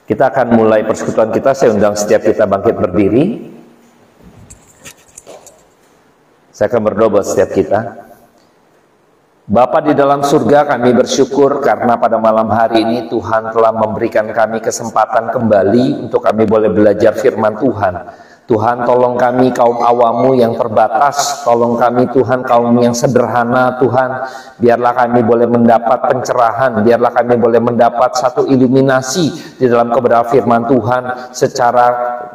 Kita akan mulai persekutuan kita. Saya undang setiap kita bangkit berdiri. Saya akan berdoa buat setiap kita. Bapa di dalam surga, kami bersyukur karena pada malam hari ini Tuhan telah memberikan kami kesempatan kembali untuk kami boleh belajar firman Tuhan. Tuhan, tolong kami kaum awamu yang terbatas, tolong kami Tuhan kaum yang sederhana Tuhan, biarlah kami boleh mendapat pencerahan, biarlah kami boleh mendapat satu iluminasi di dalam kebenaran firman Tuhan secara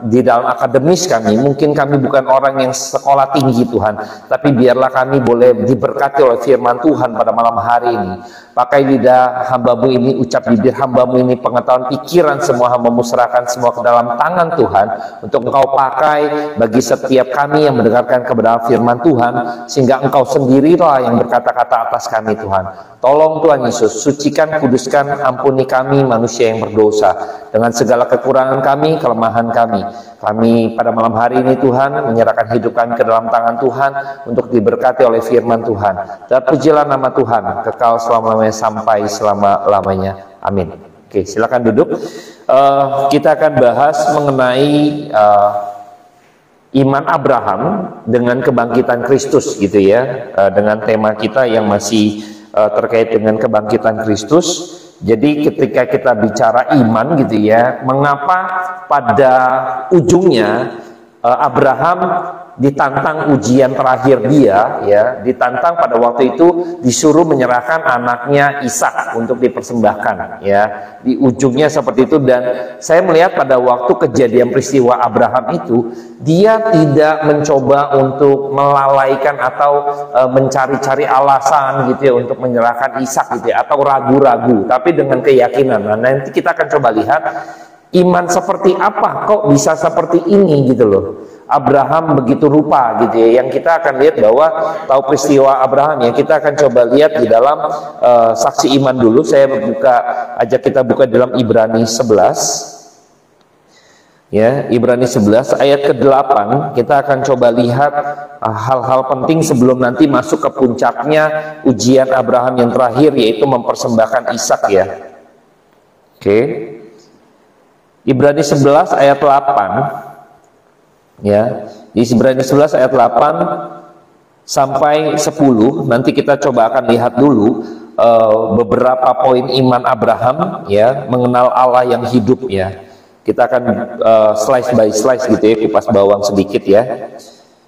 di dalam akademis kami. Mungkin kami bukan orang yang sekolah tinggi Tuhan, tapi biarlah kami boleh diberkati oleh firman Tuhan pada malam hari ini. Pakai lidah hambamu ini, ucap bibir hambamu ini, pengetahuan pikiran semua hambamu serahkan semua ke dalam tangan Tuhan, untuk engkau pakai bagi setiap kami yang mendengarkan kebenaran firman Tuhan, sehingga engkau sendirilah yang berkata-kata atas kami Tuhan. Tolong Tuhan Yesus, sucikan, kuduskan, ampuni kami manusia yang berdosa, dengan segala kekurangan kami, kelemahan kami. Kami pada malam hari ini Tuhan menyerahkan hidup kami ke dalam tangan Tuhan untuk diberkati oleh firman Tuhan. Dan pujilah nama Tuhan kekal selama-lamanya sampai selama-lamanya. Amin. Oke, silakan duduk. Kita akan bahas mengenai iman Abraham dengan kebangkitan Kristus gitu ya. Dengan tema kita yang masih terkait dengan kebangkitan Kristus. Jadi ketika kita bicara iman gitu ya, mengapa pada ujungnya Abraham ditantang ujian terakhir dia ya, ditantang pada waktu itu disuruh menyerahkan anaknya Ishak untuk dipersembahkan ya, di ujungnya seperti itu. Dan saya melihat pada waktu kejadian peristiwa Abraham itu, dia tidak mencoba untuk melalaikan atau mencari-cari alasan gitu ya untuk menyerahkan Ishak gitu ya, atau ragu-ragu, tapi dengan keyakinan. Nah, nanti kita akan coba lihat iman seperti apa kok bisa seperti ini gitu loh. Abraham begitu rupa gitu ya. Yang kita akan lihat bahwa tahu peristiwa Abraham ya, kita akan coba lihat di dalam saksi iman dulu. Saya ajak kita buka dalam Ibrani 11 ya, Ibrani 11 ayat ke-8. Kita akan coba lihat hal-hal penting sebelum nanti masuk ke puncaknya ujian Abraham yang terakhir, yaitu mempersembahkan Ishak ya. Oke. Ibrani 11 ayat 8 ya, di Ibrani 11 ayat 8 sampai 10. Nanti kita coba akan lihat dulu beberapa poin iman Abraham ya, mengenal Allah yang hidup ya. Kita akan slice by slice gitu ya, kupas bawang sedikit ya.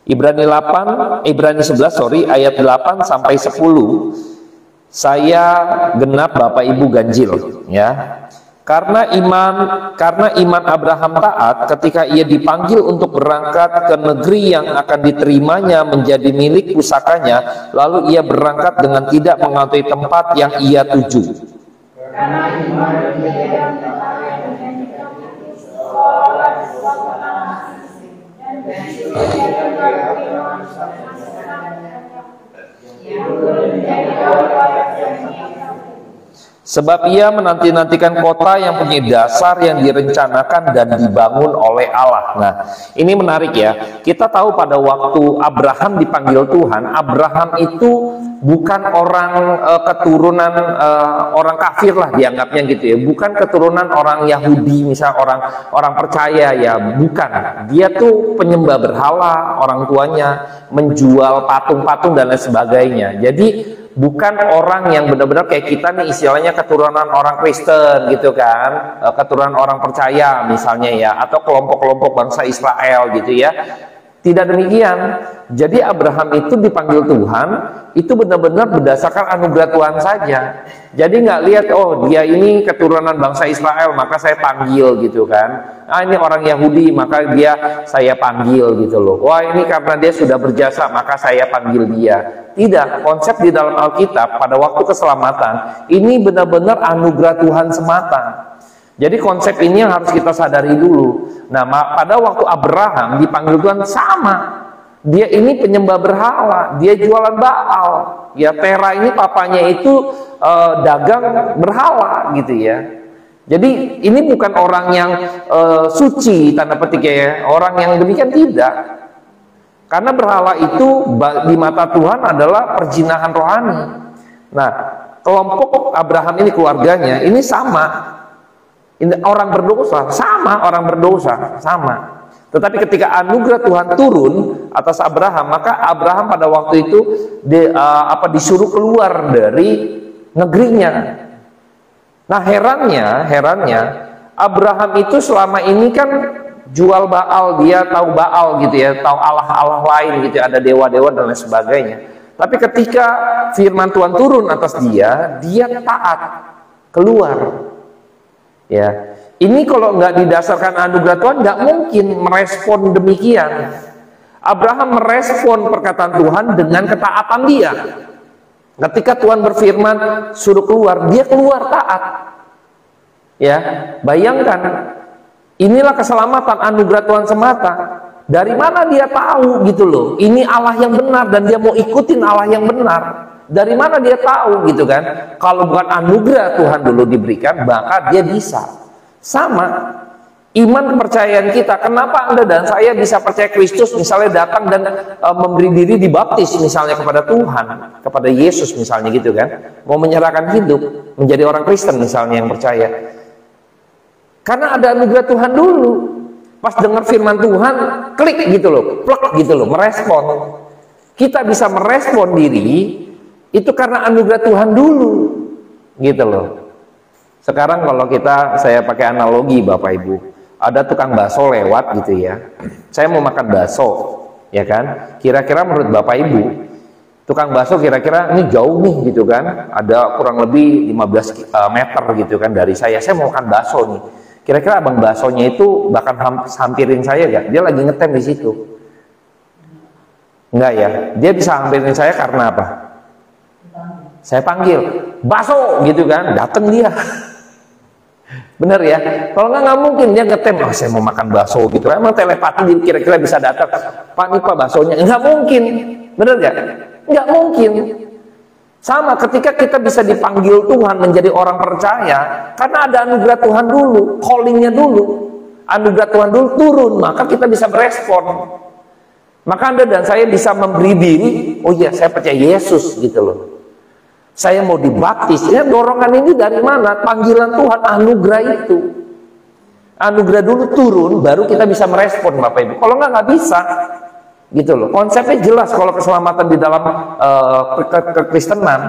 Ibrani 11 ayat 8 sampai 10. Saya genap Bapak Ibu ganjil ya. Karena iman Abraham taat ketika ia dipanggil untuk berangkat ke negeri yang akan diterimanya menjadi milik pusakanya, lalu ia berangkat dengan tidak mengetahui tempat yang ia tuju. Sebab ia menanti-nantikan kota yang punya dasar yang direncanakan dan dibangun oleh Allah. Nah, ini menarik ya. Kita tahu pada waktu Abraham dipanggil Tuhan, Abraham itu bukan orang keturunan orang kafir lah dianggapnya gitu ya. Bukan keturunan orang Yahudi, misal orang percaya ya, bukan. Dia tuh penyembah berhala, orang tuanya menjual patung-patung dan lain sebagainya. Jadi bukan orang yang benar-benar kayak kita nih, istilahnya keturunan orang Kristen gitu kan, keturunan orang percaya misalnya ya, atau kelompok-kelompok bangsa Israel gitu ya. Tidak demikian. Jadi Abraham itu dipanggil Tuhan itu benar-benar berdasarkan anugerah Tuhan saja. Jadi nggak lihat, oh dia ini keturunan bangsa Israel maka saya panggil gitu kan. Ah ini orang Yahudi maka saya panggil gitu loh. Wah ini karena dia sudah berjasa maka saya panggil dia. Tidak, konsep di dalam Alkitab pada waktu keselamatan ini benar-benar anugerah Tuhan semata. Jadi konsep ini yang harus kita sadari dulu. Nah, pada waktu Abraham dipanggil Tuhan sama. Dia ini penyembah berhala, dia jualan Baal. Ya, Tera ini papanya itu dagang berhala gitu ya. Jadi ini bukan orang yang suci tanda petik ya, orang yang demikian tidak. Karena berhala itu di mata Tuhan adalah perzinahan rohani. Nah, kelompok Abraham ini keluarganya ini sama. Ini orang berdosa, sama orang berdosa, sama. Tetapi ketika anugerah Tuhan turun atas Abraham, maka Abraham pada waktu itu disuruh keluar dari negerinya. Nah, herannya Abraham itu selama ini kan jual Baal, dia tahu Baal gitu ya, tahu Allah-Allah lain gitu, ada dewa-dewa dan lain sebagainya. Tapi ketika firman Tuhan turun atas dia taat, keluar. Ya, ini kalau nggak didasarkan anugerah Tuhan, nggak mungkin merespon demikian. Abraham merespon perkataan Tuhan dengan ketaatan dia. Ketika Tuhan berfirman suruh keluar, dia keluar taat. Ya, bayangkan, inilah keselamatan anugerah Tuhan semata. Dari mana dia tahu gitu loh? Ini Allah yang benar dan dia mau ikutin Allah yang benar. Dari mana dia tahu gitu kan? Kalau bukan anugerah Tuhan dulu diberikan, maka dia bisa. Sama iman kepercayaan kita. Kenapa Anda dan saya bisa percaya Kristus misalnya datang dan memberi diri dibaptis misalnya kepada Tuhan, kepada Yesus misalnya gitu kan? Mau menyerahkan hidup menjadi orang Kristen misalnya yang percaya. Karena ada anugerah Tuhan dulu. Pas dengar firman Tuhan, klik gitu loh, plek gitu loh, merespon. Kita bisa merespon diri itu karena anugerah Tuhan dulu, gitu loh. Sekarang kalau saya pakai analogi Bapak Ibu, ada tukang bakso lewat gitu ya. Saya mau makan bakso, ya kan? Kira-kira menurut Bapak Ibu, tukang bakso kira-kira ini jauh nih gitu kan? Ada kurang lebih 15 meter gitu kan dari saya. Saya mau makan bakso nih. Kira-kira abang baksonya itu bakal hampirin saya gak? Dia lagi ngetem di situ. Enggak ya? Dia bisa hampirin saya karena apa? Saya panggil, bakso gitu kan, dateng dia. Bener ya? Kalau nggak mungkin dia ngetem, saya mau makan bakso gitu. Emang telepati kira-kira bisa datang, Pak nih Pak baksonya. Nggak mungkin, bener nggak? Nggak mungkin. Sama ketika kita bisa dipanggil Tuhan menjadi orang percaya, karena ada anugerah Tuhan dulu, callingnya dulu, anugerah Tuhan dulu turun, maka kita bisa berespon. Maka Anda dan saya bisa memberi diri, oh iya saya percaya Yesus gitu loh. Saya mau dibaptis. Ya, dorongan ini dari mana? Panggilan Tuhan, anugerah itu. Anugerah dulu turun, baru kita bisa merespon Bapak Ibu. Kalau nggak bisa. Gitu loh. Konsepnya jelas kalau keselamatan di dalam kekristenan.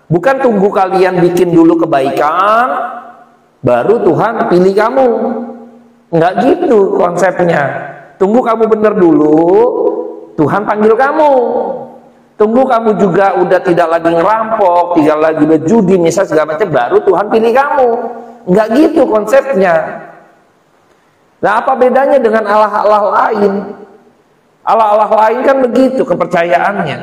Bukan tunggu kalian bikin dulu kebaikan, baru Tuhan pilih kamu. Nggak gitu konsepnya. Tunggu kamu benar dulu, Tuhan panggil kamu. Tunggu kamu juga udah tidak lagi ngerampok, tidak lagi berjudi, misalnya segala macam, baru Tuhan pilih kamu. Nggak gitu konsepnya. Nah, apa bedanya dengan Allah-Allah lain? Allah-Allah lain kan begitu kepercayaannya.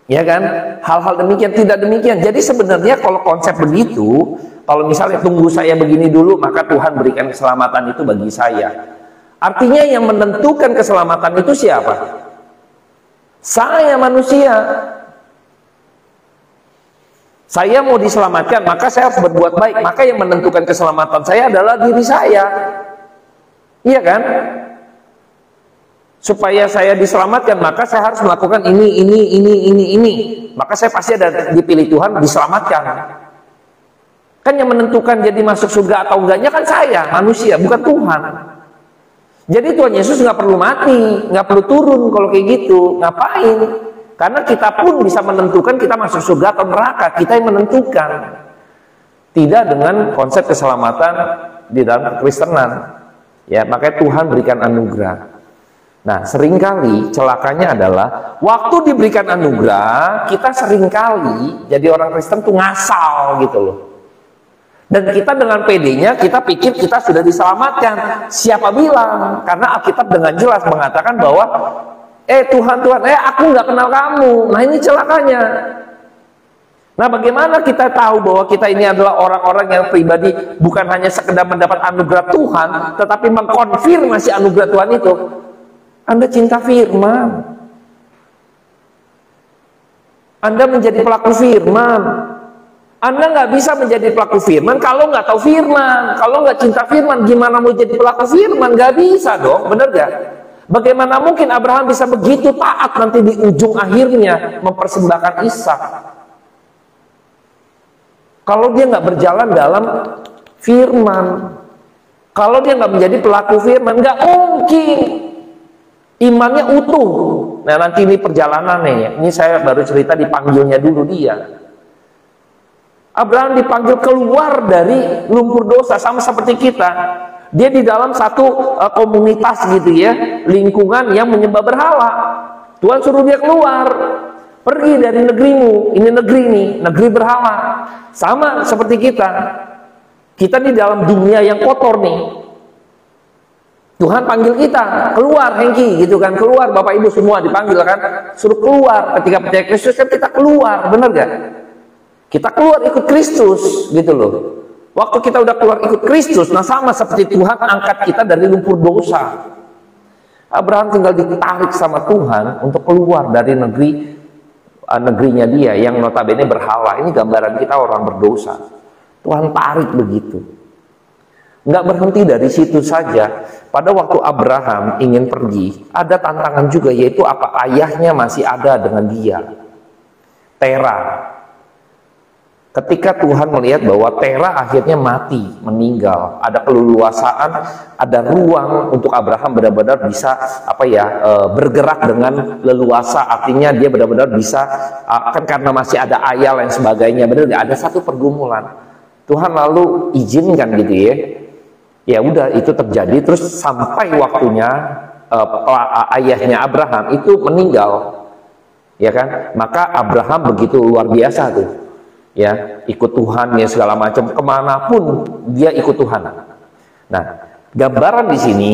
Ya kan? Hal-hal demikian, tidak demikian. Jadi sebenarnya kalau konsep begitu, kalau misalnya tunggu saya begini dulu, maka Tuhan berikan keselamatan itu bagi saya. Artinya yang menentukan keselamatan itu siapa? Saya manusia. Saya mau diselamatkan, maka saya harus berbuat baik. Maka yang menentukan keselamatan saya adalah diri saya. Iya kan? Supaya saya diselamatkan, maka saya harus melakukan ini. Maka saya pasti ada dipilih Tuhan, diselamatkan. Kan yang menentukan jadi masuk surga atau enggaknya kan saya, manusia, bukan Tuhan. Jadi Tuhan Yesus nggak perlu mati, nggak perlu turun kalau kayak gitu. Ngapain? Karena kita pun bisa menentukan kita masuk surga atau neraka. Kita yang menentukan. Tidak dengan konsep keselamatan di dalam kekristenan. Ya, makanya Tuhan berikan anugerah. Nah, seringkali celakanya adalah waktu diberikan anugerah, kita seringkali jadi orang Kristen tuh ngasal gitu loh. Dan kita dengan PD-nya, kita pikir kita sudah diselamatkan. Siapa bilang? Karena Alkitab dengan jelas mengatakan bahwa Tuhan, aku nggak kenal kamu. Nah, ini celakanya. Nah, bagaimana kita tahu bahwa kita ini adalah orang-orang yang pribadi bukan hanya sekedar mendapat anugerah Tuhan, tetapi mengkonfirmasi anugerah Tuhan itu? Anda cinta firman. Anda menjadi pelaku firman. Anda nggak bisa menjadi pelaku firman kalau nggak tahu firman. Kalau nggak cinta firman, gimana mau jadi pelaku firman? Nggak bisa dong, bener nggak? Bagaimana mungkin Abraham bisa begitu taat nanti di ujung akhirnya mempersembahkan Ishak? Kalau dia nggak berjalan dalam firman. Kalau dia nggak menjadi pelaku firman, nggak mungkin imannya utuh. Nah, nanti ini perjalanannya ya. Ini saya baru cerita dipanggilnya dulu dia. Abraham dipanggil keluar dari lumpur dosa, sama seperti kita. Dia di dalam satu komunitas gitu ya, lingkungan yang menyembah berhala. Tuhan suruh dia keluar, pergi dari negerimu. Ini negeri nih, negeri berhala. Sama seperti kita. Kita di dalam dunia yang kotor nih. Tuhan panggil kita, keluar Hengki gitu kan, keluar Bapak Ibu semua dipanggil kan, suruh keluar. Ketika percaya Kristus kan kita keluar, benar gak? Kita keluar ikut Kristus gitu loh. Waktu kita udah keluar ikut Kristus, nah sama seperti Tuhan angkat kita dari lumpur dosa. Abraham tinggal ditarik sama Tuhan untuk keluar dari negerinya dia yang notabene berhala. Ini gambaran kita orang berdosa. Tuhan tarik begitu. Nggak berhenti dari situ saja. Pada waktu Abraham ingin pergi, ada tantangan juga, yaitu apa? Ayahnya masih ada dengan dia, Tera. Ketika Tuhan melihat bahwa Tera akhirnya mati, meninggal, ada keleluasaan, ada ruang untuk Abraham benar-benar bisa bergerak dengan leluasa. Artinya dia benar-benar bisa, kan karena masih ada ayah dan sebagainya, benar nggak? Ada satu pergumulan. Tuhan lalu izinkan gitu ya. Ya udah itu terjadi, terus sampai waktunya ayahnya Abraham itu meninggal, ya kan? Maka Abraham begitu luar biasa tuh, ya ikut Tuhan ya segala macam, kemanapun dia ikut Tuhan. Nah, gambaran di sini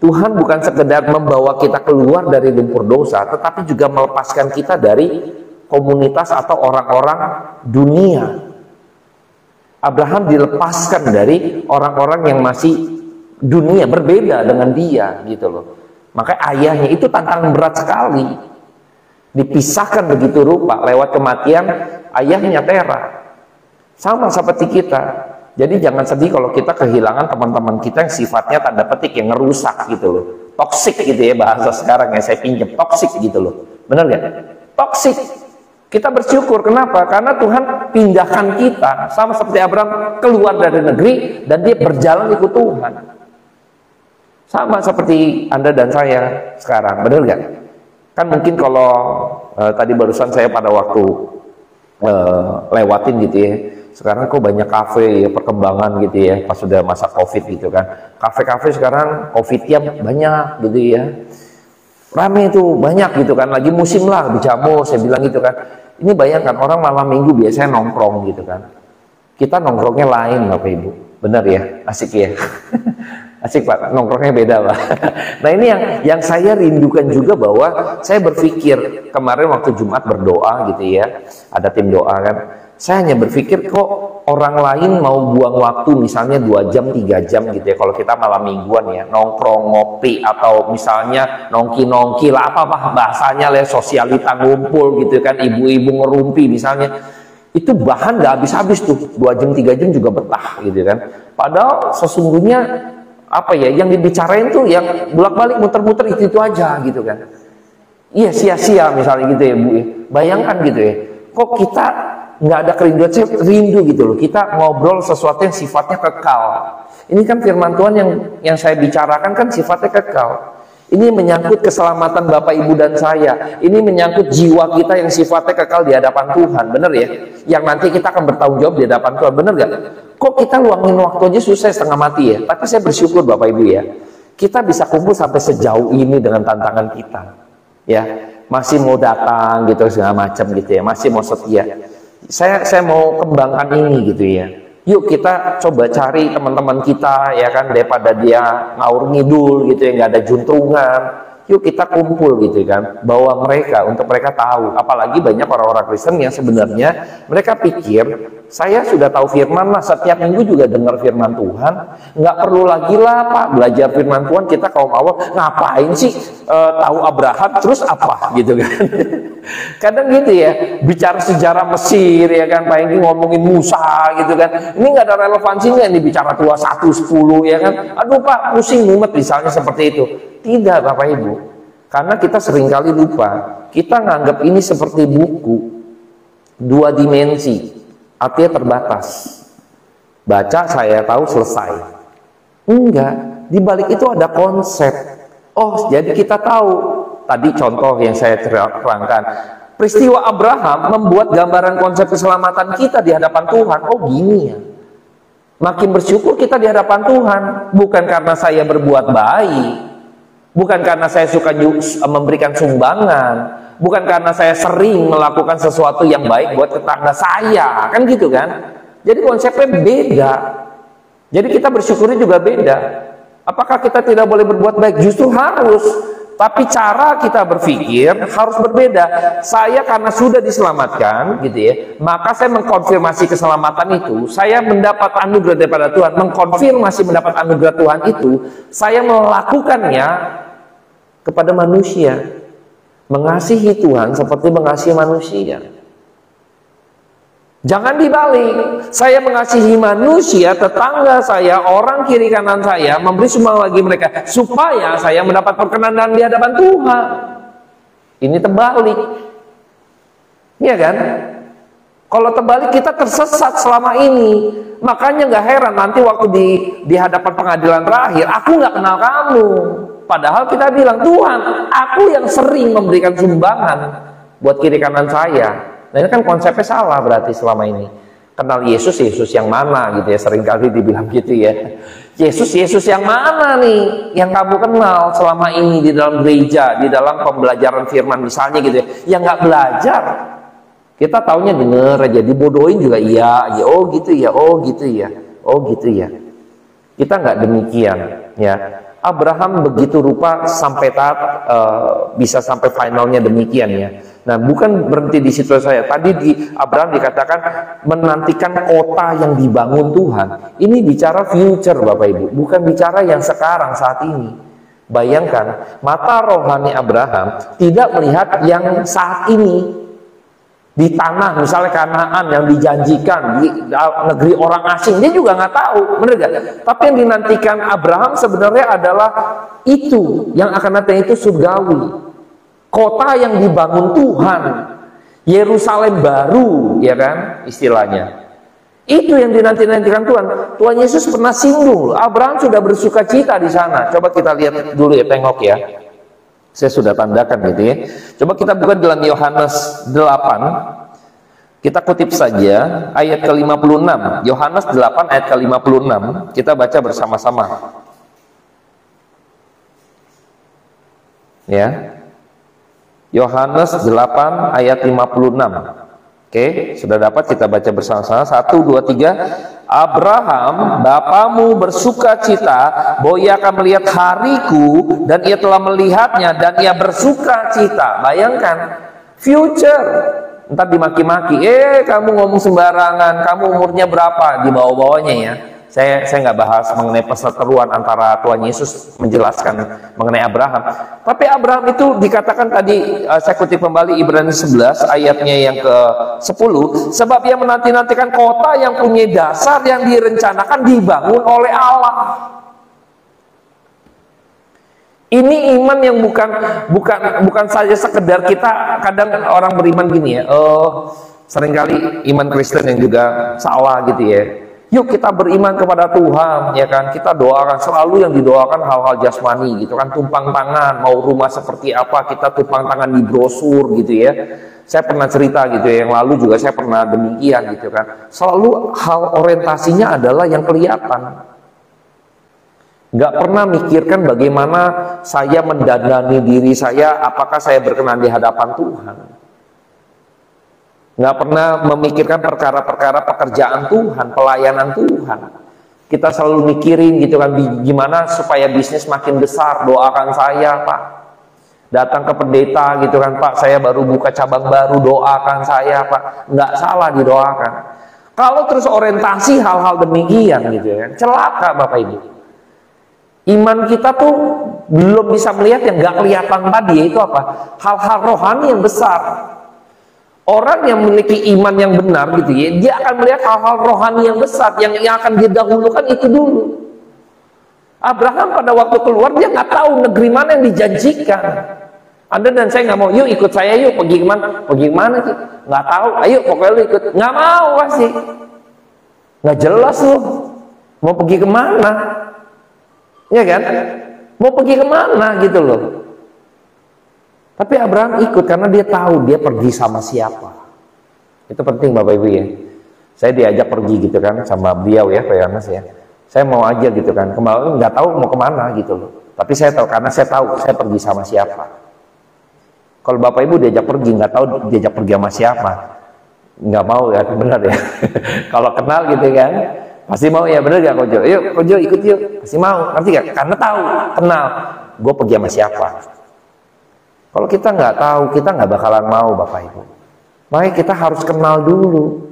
Tuhan bukan sekedar membawa kita keluar dari lumpur dosa, tetapi juga melepaskan kita dari komunitas atau orang-orang dunia. Abraham dilepaskan dari orang-orang yang masih dunia, berbeda dengan dia gitu loh. Maka ayahnya itu tantangan berat sekali. Dipisahkan begitu rupa lewat kematian ayahnya Tera. Sama seperti kita. Jadi jangan sedih kalau kita kehilangan teman-teman kita yang sifatnya tanda petik yang ngerusak gitu loh. Toksik gitu ya bahasa sekarang yang saya pinjam, toksik gitu loh. Bener gak? Toksik. Kita bersyukur, kenapa? Karena Tuhan pindahkan kita, sama seperti Abraham keluar dari negeri dan dia berjalan ikut Tuhan. Sama seperti Anda dan saya sekarang, benar nggak? Kan mungkin kalau tadi barusan saya pada waktu lewatin gitu ya, sekarang kok banyak kafe ya, perkembangan gitu ya, pas sudah masa Covid gitu kan. Kafe-kafe sekarang Covid-nya banyak gitu ya. Rame itu banyak gitu kan, lagi musim lah bijamo, saya bilang gitu kan. Ini bayangkan orang malam minggu biasanya nongkrong gitu kan, kita nongkrongnya lain Bapak Ibu, benar ya, asik ya. Asik Pak, nongkrongnya beda Pak. Nah ini yang saya rindukan juga, bahwa saya berpikir kemarin waktu Jumat berdoa gitu ya, ada tim doa kan, saya hanya berpikir kok orang lain mau buang waktu misalnya 2 jam 3 jam gitu ya, kalau kita malam mingguan ya nongkrong ngopi atau misalnya nongki lah apa bahasanya lah, sosialita ngumpul gitu kan, ibu-ibu ngerumpi misalnya, itu bahan nggak habis-habis tuh, 2 jam 3 jam juga betah gitu kan. Padahal sesungguhnya apa ya yang dibicarain tuh yang bolak-balik muter-muter itu aja gitu kan. Iya sia-sia misalnya gitu ya Bu ya. Bayangkan gitu ya, kok kita nggak ada kerinduan. Saya rindu gitu loh, kita ngobrol sesuatu yang sifatnya kekal. Ini kan firman Tuhan yang saya bicarakan kan sifatnya kekal. Ini menyangkut keselamatan Bapak Ibu dan saya. Ini menyangkut jiwa kita yang sifatnya kekal di hadapan Tuhan, bener ya? Yang nanti kita akan bertanggung jawab di hadapan Tuhan, bener gak? Kok kita luangin waktu aja susah setengah mati ya? Tapi saya bersyukur Bapak Ibu ya, kita bisa kumpul sampai sejauh ini dengan tantangan kita, ya masih mau datang gitu segala macam gitu ya, masih mau setia. Saya mau kembangkan ini gitu ya. Yuk kita coba cari teman-teman kita ya kan, daripada dia ngaur ngidul gitu ya, nggak ada juntrungan. Yuk kita kumpul gitu kan, bawa mereka untuk mereka tahu. Apalagi banyak orang-orang Kristen yang sebenarnya mereka pikir saya sudah tahu firman lah, setiap minggu juga dengar firman Tuhan, nggak perlu lagi lah Pak belajar firman Tuhan, kita kaum awam ngapain sih tahu Abraham terus apa gitu kan. Kadang gitu ya, bicara sejarah Mesir ya kan, Pak Engki ngomongin Musa gitu kan, ini nggak ada relevansinya nih, bicara Tua 1:10 ya kan, aduh Pak pusing mumet misalnya seperti itu. Tidak Bapak Ibu, karena kita seringkali lupa, kita nganggap ini seperti buku 2 dimensi, artinya terbatas. Baca saya tahu selesai. Enggak, di balik itu ada konsep. Oh, jadi kita tahu. Tadi contoh yang saya terangkan, peristiwa Abraham membuat gambaran konsep keselamatan kita di hadapan Tuhan. Oh gini ya. Makin bersyukur kita di hadapan Tuhan, bukan karena saya berbuat baik, bukan karena saya suka memberikan sumbangan, bukan karena saya sering melakukan sesuatu yang baik buat tetangga saya, kan gitu kan? Jadi konsepnya beda. Jadi kita bersyukurnya juga beda. Apakah kita tidak boleh berbuat baik? Justru harus. Tapi cara kita berpikir harus berbeda. Saya karena sudah diselamatkan, gitu ya, maka saya mengkonfirmasi keselamatan itu. Saya mendapat anugerah daripada Tuhan, mengkonfirmasi mendapat anugerah Tuhan itu. Saya melakukannya kepada manusia, mengasihi Tuhan seperti mengasihi manusia. Jangan dibalik, saya mengasihi manusia, tetangga saya, orang kiri kanan saya, memberi sumbang bagi mereka, supaya saya mendapat perkenan di hadapan Tuhan. Ini terbalik. Iya kan? Kalau terbalik kita tersesat selama ini. Makanya gak heran nanti waktu di hadapan pengadilan terakhir, aku gak kenal kamu. Padahal kita bilang, Tuhan, aku yang sering memberikan sumbangan buat kiri kanan saya. Nah ini kan konsepnya salah berarti selama ini. Kenal Yesus, Yesus yang mana gitu ya, seringkali dibilang gitu ya. Yesus yang mana nih yang kamu kenal selama ini di dalam gereja, di dalam pembelajaran firman misalnya gitu ya. Yang nggak belajar, kita taunya denger aja, dibodohin juga iya, ya oh gitu ya, oh gitu ya, oh gitu ya. Kita nggak demikian ya. Abraham begitu rupa sampai bisa sampai finalnya demikian ya. Nah, bukan berhenti di situ saya. Tadi di Abraham dikatakan menantikan kota yang dibangun Tuhan. Ini bicara future Bapak Ibu, bukan bicara yang sekarang saat ini. Bayangkan, mata rohani Abraham tidak melihat yang saat ini. Di tanah misalnya Kanaan yang dijanjikan di negeri orang asing, dia juga nggak tahu, bener gak? Tapi yang dinantikan Abraham sebenarnya adalah itu yang akan datang, itu surgawi, kota yang dibangun Tuhan, Yerusalem baru, ya kan istilahnya. Itu yang dinantikan Tuhan. Tuhan Yesus pernah singgung, Abraham sudah bersuka cita di sana. Coba kita lihat dulu ya, tengok ya. Saya sudah tandakan gitu ya. Coba kita buka dalam Yohanes 8. Kita kutip saja ayat ke-56. Yohanes 8 ayat ke-56. Kita baca bersama-sama. Ya. Yohanes 8 ayat 56. Oke, sudah dapat, kita baca bersama-sama. 1, 2, 3. Abraham, bapamu bersuka cita bahwa ia akan melihat hariku, dan ia telah melihatnya dan ia bersuka cita. Bayangkan, future. Ntar dimaki-maki, kamu ngomong sembarangan, kamu umurnya berapa, di bawah-bawahnya ya. Saya nggak bahas mengenai perseteruan antara Tuhan Yesus menjelaskan mengenai Abraham. Tapi Abraham itu dikatakan tadi, saya kutip kembali Ibrani 11 ayatnya yang ke-10, sebab ia menanti-nantikan kota yang punya dasar yang direncanakan dibangun oleh Allah. Ini iman yang bukan saja sekedar kita, kadang orang beriman gini ya, seringkali iman Kristen yang juga salah gitu ya. Yuk kita beriman kepada Tuhan, ya kan? Kita doakan, selalu yang didoakan hal-hal jasmani gitu kan, tumpang tangan, mau rumah seperti apa, kita tumpang tangan di brosur gitu ya. Saya pernah cerita gitu ya, yang lalu juga saya pernah demikian gitu kan. Selalu hal orientasinya adalah yang kelihatan. Gak pernah mikirkan bagaimana saya mendandani diri saya, apakah saya berkenan di hadapan Tuhan. Nggak pernah memikirkan perkara-perkara pekerjaan Tuhan, pelayanan Tuhan. Kita selalu mikirin gitu kan, gimana supaya bisnis makin besar, doakan saya Pak. Datang ke pendeta gitu kan, Pak saya baru buka cabang baru, doakan saya Pak. Nggak salah didoakan. Kalau terus orientasi hal-hal demikian gitu ya, celaka Bapak Ibu. Iman kita tuh belum bisa melihat yang nggak kelihatan tadi, yaitu apa? Hal-hal rohani yang besar. Orang yang memiliki iman yang benar gitu ya, dia akan melihat hal-hal rohani yang besar, yang akan didahulukan itu dulu. Abraham pada waktu keluar dia nggak tahu negeri mana yang dijanjikan. Anda dan saya nggak mau, yuk ikut saya yuk, pergi kemana? Pergi kemana sih? Nggak tahu, ayo pokoknya lu ikut. Nggak mau pasti. Nggak jelas loh, mau pergi kemana, ya kan? Mau pergi kemana gitu loh. Tapi Abraham ikut karena dia tahu dia pergi sama siapa. Itu penting Bapak Ibu ya. Saya diajak pergi gitu kan sama beliau ya Pak Yohanes ya. Saya mau aja gitu kan, kemarin nggak tahu mau kemana gitu loh. Tapi saya tahu karena saya tahu saya pergi sama siapa. Kalau Bapak Ibu diajak pergi nggak tahu diajak pergi sama siapa, nggak mau ya, benar ya. Kalau kenal gitu kan, pasti mau ya, benar gak Kojo? Yuk Kojo ikut yuk, pasti mau, ngerti gak? Karena tahu, kenal, gue pergi sama siapa. Kalau kita nggak tahu, kita nggak bakalan mau Bapak Ibu. Makanya kita harus kenal dulu.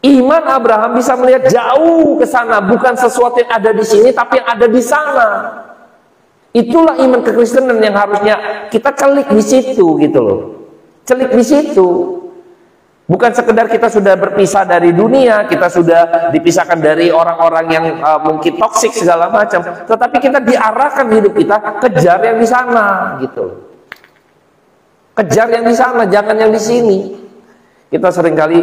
Iman Abraham bisa melihat jauh ke sana, bukan sesuatu yang ada di sini, tapi yang ada di sana. Itulah iman kekristenan yang harusnya kita celik di situ gitu loh. Celik di situ. Bukan sekedar kita sudah berpisah dari dunia, kita sudah dipisahkan dari orang-orang yang mungkin toksik segala macam, tetapi kita diarahkan hidup kita kejar yang di sana gitu loh. Kejar yang di sana, jangan yang di sini. Kita seringkali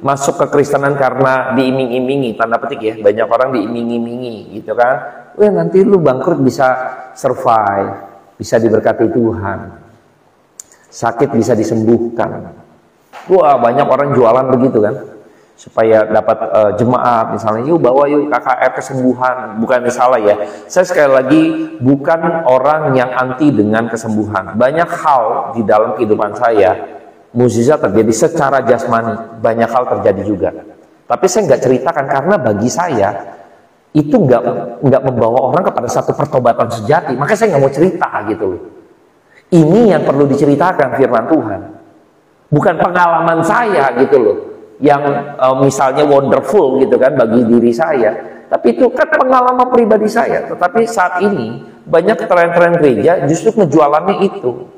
masuk ke Kristenan karena diiming-imingi, tanda petik ya, banyak orang diiming-imingi gitu kan. Wah nanti lu bangkrut bisa survive, bisa diberkati Tuhan, sakit bisa disembuhkan. Wah banyak orang jualan begitu kan, supaya dapat jemaat misalnya, yuk bawa yuk KKR kesembuhan. Bukan salah ya, saya sekali lagi bukan orang yang anti dengan kesembuhan. Banyak hal di dalam kehidupan saya mukjizat terjadi secara jasmani, banyak hal terjadi juga. Tapi saya nggak ceritakan karena bagi saya itu nggak membawa orang kepada satu pertobatan sejati. Makanya saya nggak mau cerita gitu loh. Ini yang perlu diceritakan firman Tuhan, bukan pengalaman saya gitu loh, yang misalnya wonderful gitu kan bagi diri saya. Tapi itu kan pengalaman pribadi saya. Tetapi saat ini banyak tren-tren gereja justru ngejualannya itu.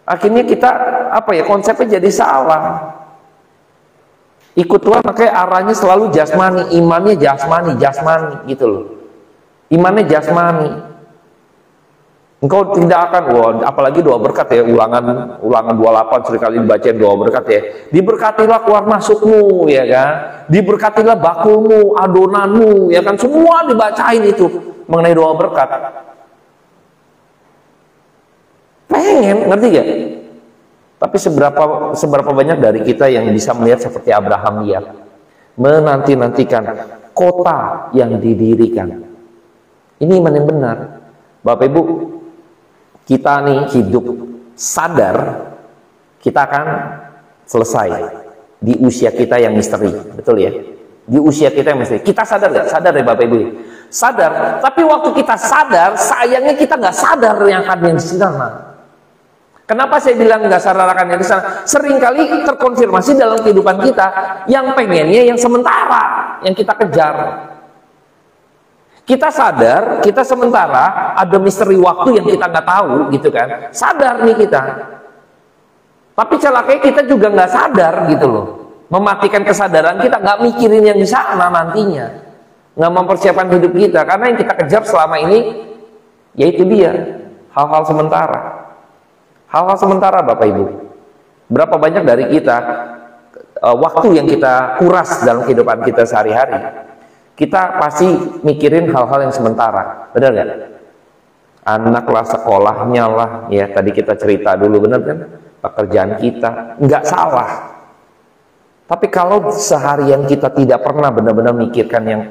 Akhirnya kita konsepnya jadi salah. Ikut Tuhan makanya arahnya selalu jasmani, imannya jasmani gitu loh. Imannya jasmani. Engkau tidak akan, apalagi doa berkat ya, ulangan 28 seringkali dibacain doa berkat ya. Diberkatilah keluar masukmu ya kan. Diberkatilah bakulmu, adonanmu ya kan, semua dibacain itu mengenai doa berkat. Pengen, ngerti gak? Tapi seberapa banyak dari kita yang bisa melihat seperti Abraham lihat, menanti-nantikan kota yang didirikan. Ini iman yang benar. Bapak Ibu, kita nih hidup sadar kita akan selesai di usia kita yang misteri, betul ya? Di usia kita yang misteri. Kita sadar gak? Sadar ya Bapak Ibu? Sadar. Tapi waktu kita sadar, sayangnya kita nggak sadar yang akan yang di sana. Kenapa saya bilang nggak sadar akan yang di sana? Seringkali terkonfirmasi dalam kehidupan kita yang pengennya yang sementara yang kita kejar. Kita sadar, kita sementara ada misteri waktu yang kita nggak tahu gitu kan. Sadar nih kita. Tapi celakanya kita juga nggak sadar gitu loh. Mematikan kesadaran kita, nggak mikirin yang di sana nantinya. Nggak mempersiapkan hidup kita. Karena yang kita kejar selama ini, yaitu dia, hal-hal sementara. Hal-hal sementara Bapak Ibu. Berapa banyak dari kita, waktu yang kita kuras dalam kehidupan kita sehari-hari, kita pasti mikirin hal-hal yang sementara. Benar nggak? Anak lah, sekolahnya lah, ya tadi kita cerita dulu, benar kan? Pekerjaan kita, nggak salah. Tapi kalau seharian kita tidak pernah benar-benar mikirkan yang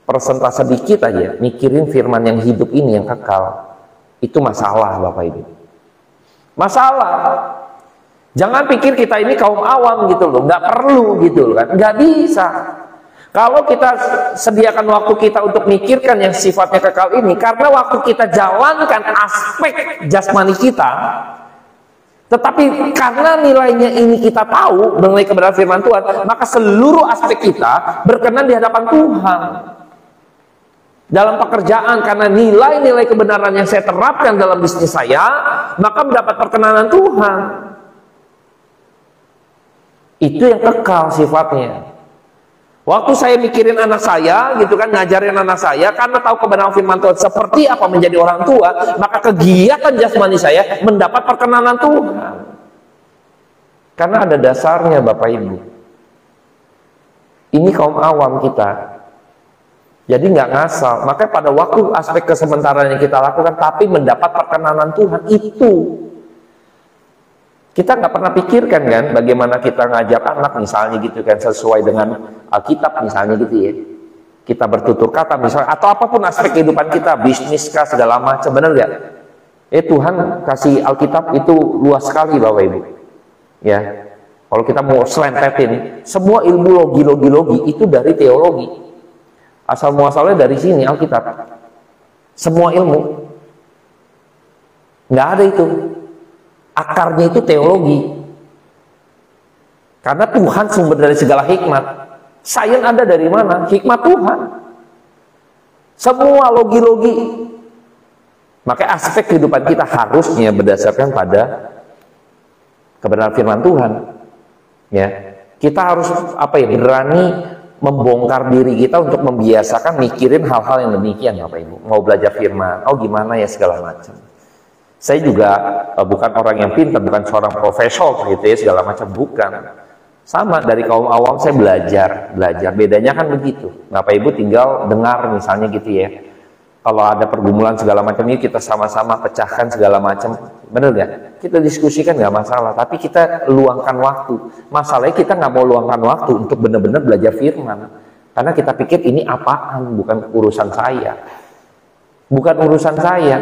persentase dikit aja, mikirin firman yang hidup ini yang kekal, itu masalah Bapak Ibu. Masalah. Jangan pikir kita ini kaum awam gitu loh, nggak perlu gitu loh kan, nggak bisa. Kalau kita sediakan waktu kita untuk mikirkan yang sifatnya kekal ini, karena waktu kita jalankan aspek jasmani kita, tetapi karena nilainya ini kita tahu mengenai kebenaran firman Tuhan, maka seluruh aspek kita berkenan di hadapan Tuhan. Dalam pekerjaan, karena nilai-nilai kebenaran yang saya terapkan dalam bisnis saya, maka mendapat perkenanan Tuhan. Itu yang kekal sifatnya. Waktu saya mikirin anak saya, gitu kan, ngajarin anak saya, karena tahu kebenaran firman Tuhan seperti apa menjadi orang tua, maka kegiatan jasmani saya mendapat perkenanan Tuhan. Karena ada dasarnya Bapak Ibu. Ini kaum awam kita. Jadi nggak ngasal. Makanya pada waktu aspek kesementaraan yang kita lakukan, tapi mendapat perkenanan Tuhan, itu kita nggak pernah pikirkan kan, bagaimana kita ngajak anak misalnya gitu kan, sesuai dengan Alkitab misalnya gitu ya. Kita bertutur kata misalnya, atau apapun aspek kehidupan kita, bisnis kah segala macam, benar nggak? Tuhan kasih Alkitab itu luas sekali Bapak Ibu. Ya, kalau kita mau selentetin, semua ilmu logi itu dari teologi. Asal muasalnya dari sini Alkitab. Semua ilmu. Nggak ada itu. Akarnya itu teologi. Karena Tuhan sumber dari segala hikmat. Sains ada dari mana? Hikmat Tuhan. Semua logi. Maka aspek kehidupan kita harusnya berdasarkan pada kebenaran firman Tuhan. Ya, kita harus berani membongkar diri kita untuk membiasakan mikirin hal-hal yang demikian, Bapak Ibu. Mau belajar firman, gimana ya segala macam. Saya juga bukan orang yang pintar, bukan seorang profesor gitu ya segala macam, bukan. Sama dari kaum awam saya belajar. Bedanya kan begitu. Bapak Ibu tinggal dengar misalnya gitu ya. Kalau ada pergumulan segala macam ini kita sama-sama pecahkan segala macam, bener nggak? Kita diskusikan nggak masalah, tapi kita luangkan waktu. Masalahnya kita nggak mau luangkan waktu untuk benar-benar belajar firman, karena kita pikir ini apaan, bukan urusan saya,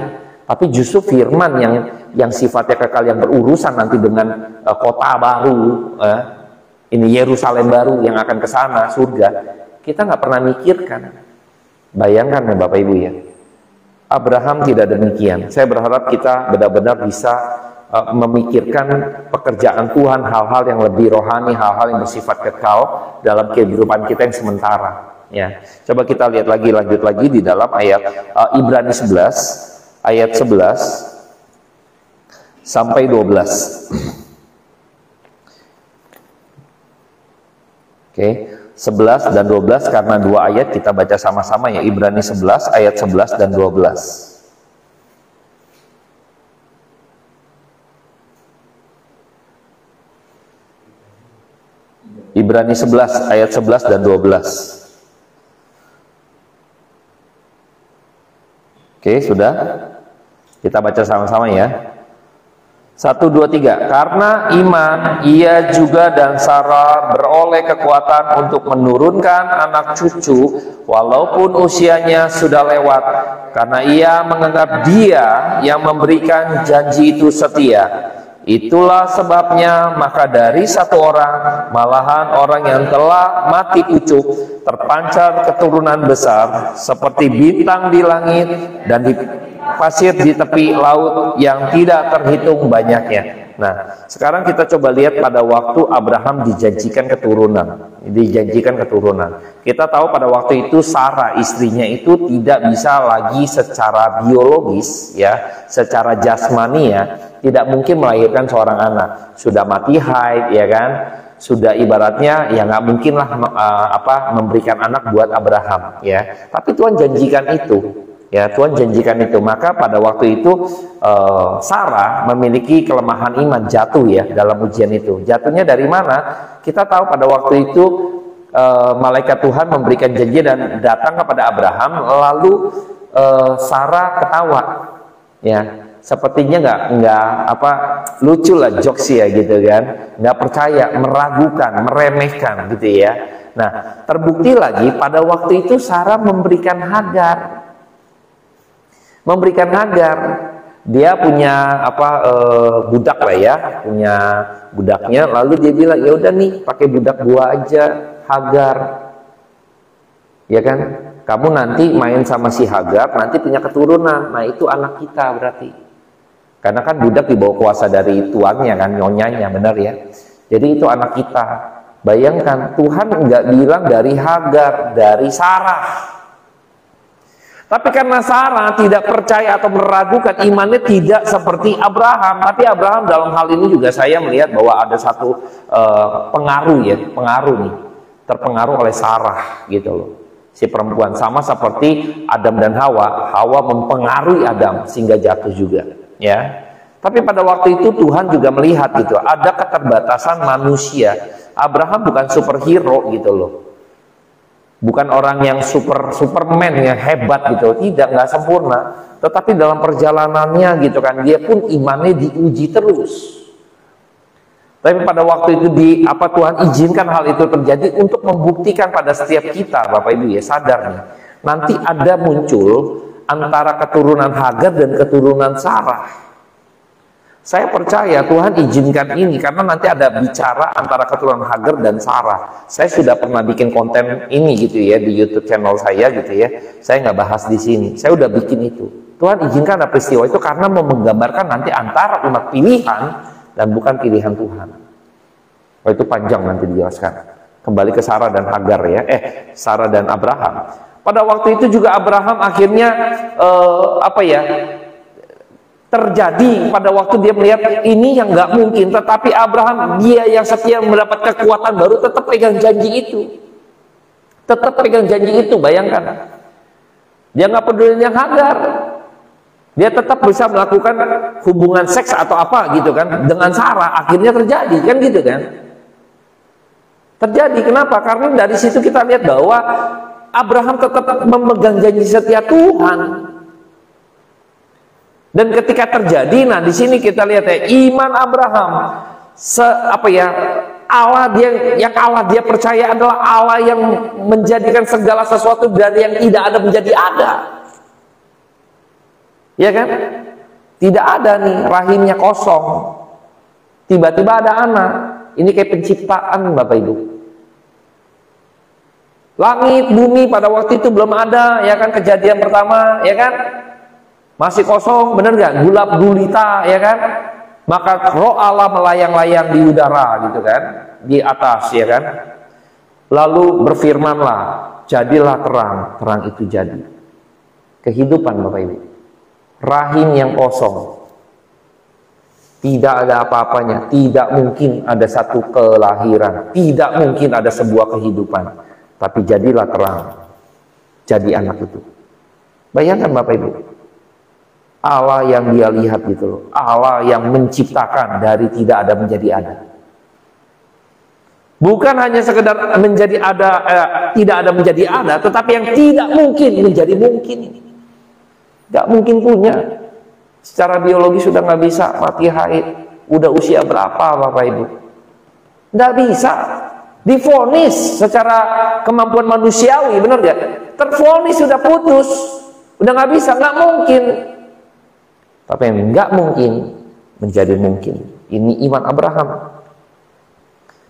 tapi justru firman yang sifatnya kekal, yang berurusan nanti dengan kota baru, ini Yerusalem baru yang akan ke sana, surga. Kita nggak pernah mikirkan. Bayangkan ya Bapak Ibu ya. Abraham tidak demikian. Saya berharap kita benar-benar bisa memikirkan pekerjaan Tuhan, hal-hal yang lebih rohani, hal-hal yang bersifat kekal dalam kehidupan kita yang sementara. Ya, coba kita lihat lagi, lanjut lagi di dalam ayat Ibrani 11 ayat 11 sampai 12. Oke. 11 dan 12 karena dua ayat kita baca sama-sama ya. Ibrani 11 ayat 11 dan 12. Ibrani 11 ayat 11 dan 12. Oke, sudah? Kita baca sama-sama ya. 1, 2, 3. Karena iman, ia juga dan Sarah beroleh kekuatan untuk menurunkan anak cucu, walaupun usianya sudah lewat, karena ia menganggap Dia yang memberikan janji itu setia. Itulah sebabnya maka dari satu orang, malahan orang yang telah mati kucuk, terpancar keturunan besar, seperti bintang di langit dan di pasir di tepi laut yang tidak terhitung banyaknya. Nah, sekarang kita coba lihat pada waktu Abraham dijanjikan keturunan. Kita tahu pada waktu itu Sarah istrinya itu tidak bisa lagi secara biologis ya, secara jasmani ya, tidak mungkin melahirkan seorang anak. Sudah mati haid ya kan, sudah ibaratnya ya nggak mungkin lah memberikan anak buat Abraham ya. Tapi Tuhan janjikan itu. Ya, Tuhan janjikan itu. Maka pada waktu itu Sarah memiliki kelemahan iman, jatuh ya dalam ujian itu. Jatuhnya dari mana? Kita tahu pada waktu itu malaikat Tuhan memberikan janji dan datang kepada Abraham, lalu Sarah ketawa. Ya, sepertinya nggak lucu lah, jokes ya gitu kan. Nggak percaya, meragukan, meremehkan gitu ya. Nah, terbukti lagi pada waktu itu Sarah memberikan Hagar. Dia punya budak lah ya, punya budaknya, lalu dia bilang ya udah nih pakai budak gua aja, Hagar, ya kan, kamu nanti main sama si Hagar, nanti punya keturunan, nah itu anak kita berarti, karena kan budak dibawa kuasa dari tuannya kan, nyonyanya, benar ya, jadi itu anak kita. Bayangkan Tuhan nggak bilang dari Hagar, dari Sarah. Tapi karena Sarah tidak percaya atau meragukan, imannya tidak seperti Abraham. Tapi Abraham dalam hal ini juga saya melihat bahwa ada satu pengaruh nih, terpengaruh oleh Sarah gitu loh. Si perempuan sama seperti Adam dan Hawa. Hawa mempengaruhi Adam sehingga jatuh juga, ya. Tapi pada waktu itu Tuhan juga melihat gitu, ada keterbatasan manusia. Abraham bukan superhero gitu loh. Bukan orang yang superman yang hebat gitu, tidak, nggak sempurna. Tetapi dalam perjalanannya gitu kan, dia pun imannya diuji terus. Tapi pada waktu itu Tuhan izinkan hal itu terjadi untuk membuktikan pada setiap kita, Bapak Ibu ya, sadar nih. Nanti ada muncul antara keturunan Hagar dan keturunan Sarah. Saya percaya Tuhan izinkan ini karena nanti ada bicara antara keturunan Hagar dan Sarah. Saya sudah pernah bikin konten ini gitu ya di YouTube channel saya gitu ya. Saya nggak bahas di sini. Saya udah bikin itu. Tuhan izinkan ada peristiwa itu karena mau menggambarkan nanti antara umat pilihan dan bukan pilihan Tuhan. Oh, itu panjang nanti dijelaskan. Kembali ke Sarah dan Hagar ya. Sarah dan Abraham. Pada waktu itu juga Abraham akhirnya terjadi pada waktu dia melihat ini yang nggak mungkin, tetapi Abraham, dia yang setia mendapat kekuatan baru, tetap pegang janji itu, bayangkan, dia nggak peduli yang Hagar, dia tetap bisa melakukan hubungan seks atau apa gitu kan dengan Sarah, akhirnya terjadi kan gitu kan, terjadi. Kenapa? Karena dari situ kita lihat bahwa Abraham tetap memegang janji setia Tuhan. Dan ketika terjadi, nah di sini kita lihat ya, iman Abraham, Allah dia percaya adalah Allah yang menjadikan segala sesuatu dari yang tidak ada menjadi ada. Ya kan? Tidak ada nih, rahimnya kosong. Tiba-tiba ada anak. Ini kayak penciptaan Bapak Ibu. Langit, bumi pada waktu itu belum ada, ya kan, kejadian pertama, ya kan? Masih kosong, bener nggak? Gulap gulita, ya kan? Maka roh Allah melayang-layang di udara, gitu kan? Di atas, ya kan? Lalu berfirmanlah, jadilah terang, terang itu jadi. Kehidupan Bapak Ibu. Rahim yang kosong. Tidak ada apa-apanya, tidak mungkin ada satu kelahiran, tidak mungkin ada sebuah kehidupan. Tapi jadilah terang, jadi anak itu. Bayangkan Bapak Ibu. Allah yang dia lihat gitu loh. Allah yang menciptakan dari tidak ada menjadi ada. Bukan hanya sekedar menjadi ada, tidak ada menjadi ada, tetapi yang tidak mungkin menjadi mungkin. Gak mungkin punya. Secara biologi sudah nggak bisa, mati haid. Udah usia berapa Bapak Ibu? Nggak bisa. Divonis secara kemampuan manusiawi, benar gak? Tervonis sudah putus. Udah nggak bisa, nggak mungkin. Tapi yang nggak mungkin menjadi mungkin. Ini iman Abraham.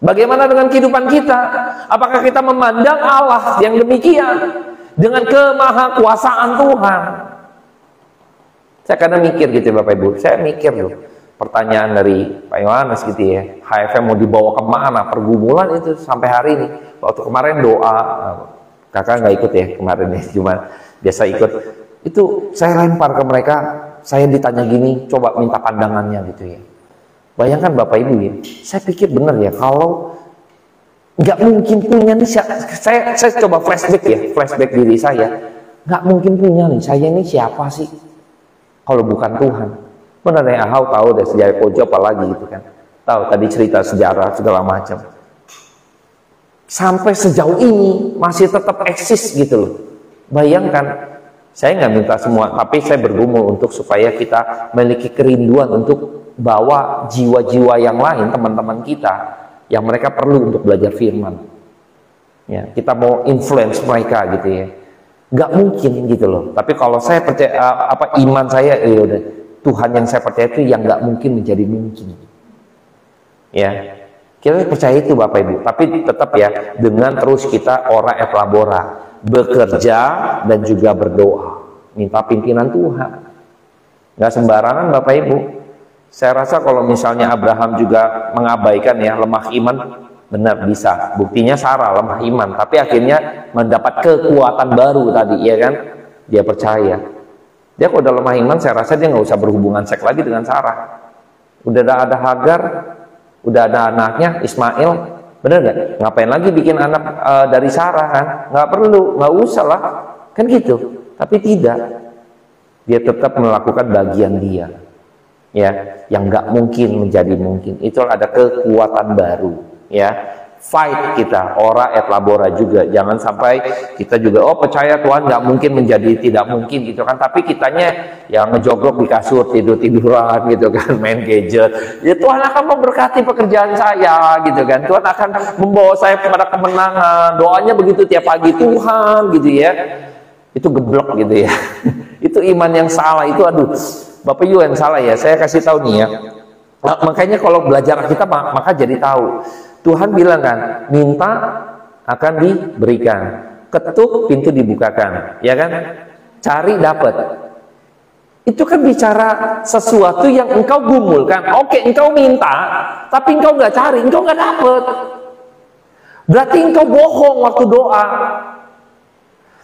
Bagaimana dengan kehidupan kita? Apakah kita memandang Allah yang demikian dengan kemahakuasaan Tuhan? Saya kadang mikir gitu Bapak Ibu. Saya mikir loh, pertanyaan dari Pak Yohanes gitu ya. HFM mau dibawa kemana? Pergumulan itu sampai hari ini. Waktu kemarin doa, kakak nggak ikut ya kemarin ya, cuma biasa ikut. Itu saya lempar ke mereka. Saya ditanya gini, coba minta pandangannya gitu ya. Bayangkan Bapak Ibu ya, saya pikir benar ya, kalau nggak mungkin punya nih, saya coba flashback diri saya, nggak mungkin punya nih, saya ini siapa sih kalau bukan Tuhan? Benar ya, Ahau tahu deh sejarah Kojo apalagi gitu kan, tahu tadi cerita sejarah segala macam. Sampai sejauh ini masih tetap eksis gitu loh. Bayangkan. Saya nggak minta semua, tapi saya bergumul untuk supaya kita memiliki kerinduan untuk bawa jiwa-jiwa yang lain, teman-teman kita, yang mereka perlu untuk belajar firman. Ya, kita mau influence mereka gitu ya. Nggak mungkin gitu loh. Tapi kalau saya percaya, iman saya, udah Tuhan yang saya percaya itu yang nggak mungkin menjadi mungkin. Ya, kita percaya itu Bapak Ibu. Tapi tetap ya, dengan terus kita ora et labora. Bekerja dan juga berdoa, minta pimpinan Tuhan. Nggak sembarangan Bapak Ibu. Saya rasa kalau misalnya Abraham juga mengabaikan ya, lemah iman, benar bisa. Buktinya Sarah lemah iman, tapi akhirnya mendapat kekuatan baru tadi, ya kan? Dia percaya. Dia kalau udah lemah iman, saya rasa dia nggak usah berhubungan seks lagi dengan Sarah. Udah ada Hagar, udah ada anaknya Ismail. Bener nggak? Ngapain lagi bikin anak dari Sarah kan? Nggak perlu, nggak usah lah, kan gitu. Tapi tidak, dia tetap melakukan bagian dia, ya, yang nggak mungkin menjadi mungkin. Itu ada kekuatan baru, ya. Fight kita, ora et labora juga. Jangan sampai kita juga, oh percaya Tuhan nggak mungkin menjadi tidak mungkin gitu kan. Tapi kitanya yang ngejogrok di kasur, tidur-tiduran gitu kan, main gadget. Ya Tuhan akan memberkati pekerjaan saya gitu kan. Tuhan akan membawa saya kepada kemenangan. Doanya begitu tiap pagi, Tuhan gitu ya. Itu geblok gitu ya. Itu iman yang salah, itu aduh. Bapak Ibu yang salah ya, saya kasih tahu nih ya. Makanya kalau belajar kita maka jadi tahu. Tuhan bilang kan, minta akan diberikan, ketuk pintu dibukakan, ya kan? Cari dapat. Itu kan bicara sesuatu yang engkau gumulkan. Oke, engkau minta, tapi engkau nggak cari, engkau nggak dapat. Berarti engkau bohong waktu doa.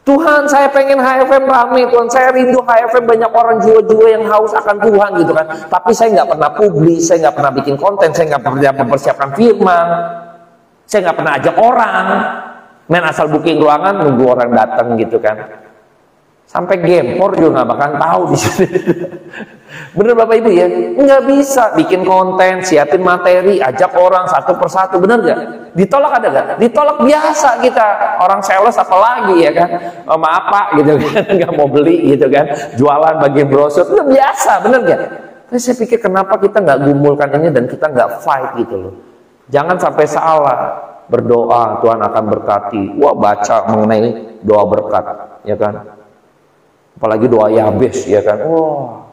Tuhan, saya pengen HFM rame, Tuhan, saya rindu HFM banyak orang jiwa-jiwa yang haus akan Tuhan gitu kan. Tapi saya nggak pernah publis, saya nggak pernah bikin konten, saya nggak pernah mempersiapkan firman, saya nggak pernah ajak orang, main asal booking ruangan nunggu orang datang gitu kan. Sampai gempor juga nggak bakal tahu di sini. Bener Bapak Ibu ya, nggak bisa bikin konten, siapin materi, ajak orang satu persatu, bener nggak? Ditolak ada nggak? Ditolak biasa kita, orang sales apalagi ya kan, sama apa gitu kan, nggak mau beli gitu kan, jualan bagi brosur, itu biasa, bener nggak? Tapi saya pikir kenapa kita nggak gumulkan ini dan kita nggak fight gitu loh. Jangan sampai salah berdoa, Tuhan akan berkati. Wah, baca mengenai doa berkat, ya kan? Apalagi doa Yabes, ya kan? Wah,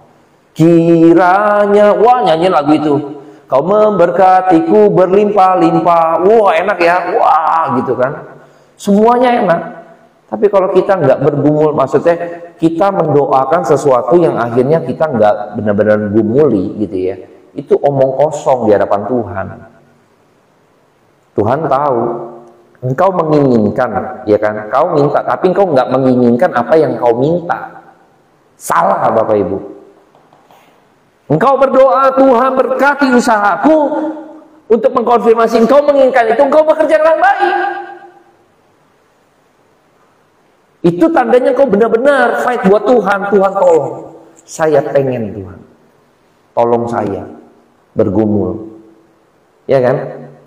kiranya, wah nyanyi lagu itu. Kau memberkatiku berlimpah-limpah. Wah enak ya, wah gitu kan. Semuanya enak. Tapi kalau kita nggak bergumul, maksudnya kita mendoakan sesuatu yang akhirnya kita nggak benar-benar gumuli gitu ya. Itu omong kosong di hadapan Tuhan. Tuhan tahu. Engkau menginginkan, ya kan? Kau minta, tapi engkau nggak menginginkan apa yang kau minta. Salah Bapak Ibu. Engkau berdoa, Tuhan berkati usahaku, untuk mengkonfirmasi engkau menginginkan itu, engkau bekerja dengan baik. Itu tandanya engkau benar-benar fight buat Tuhan. Tuhan tolong, saya pengen Tuhan, tolong saya bergumul, ya kan?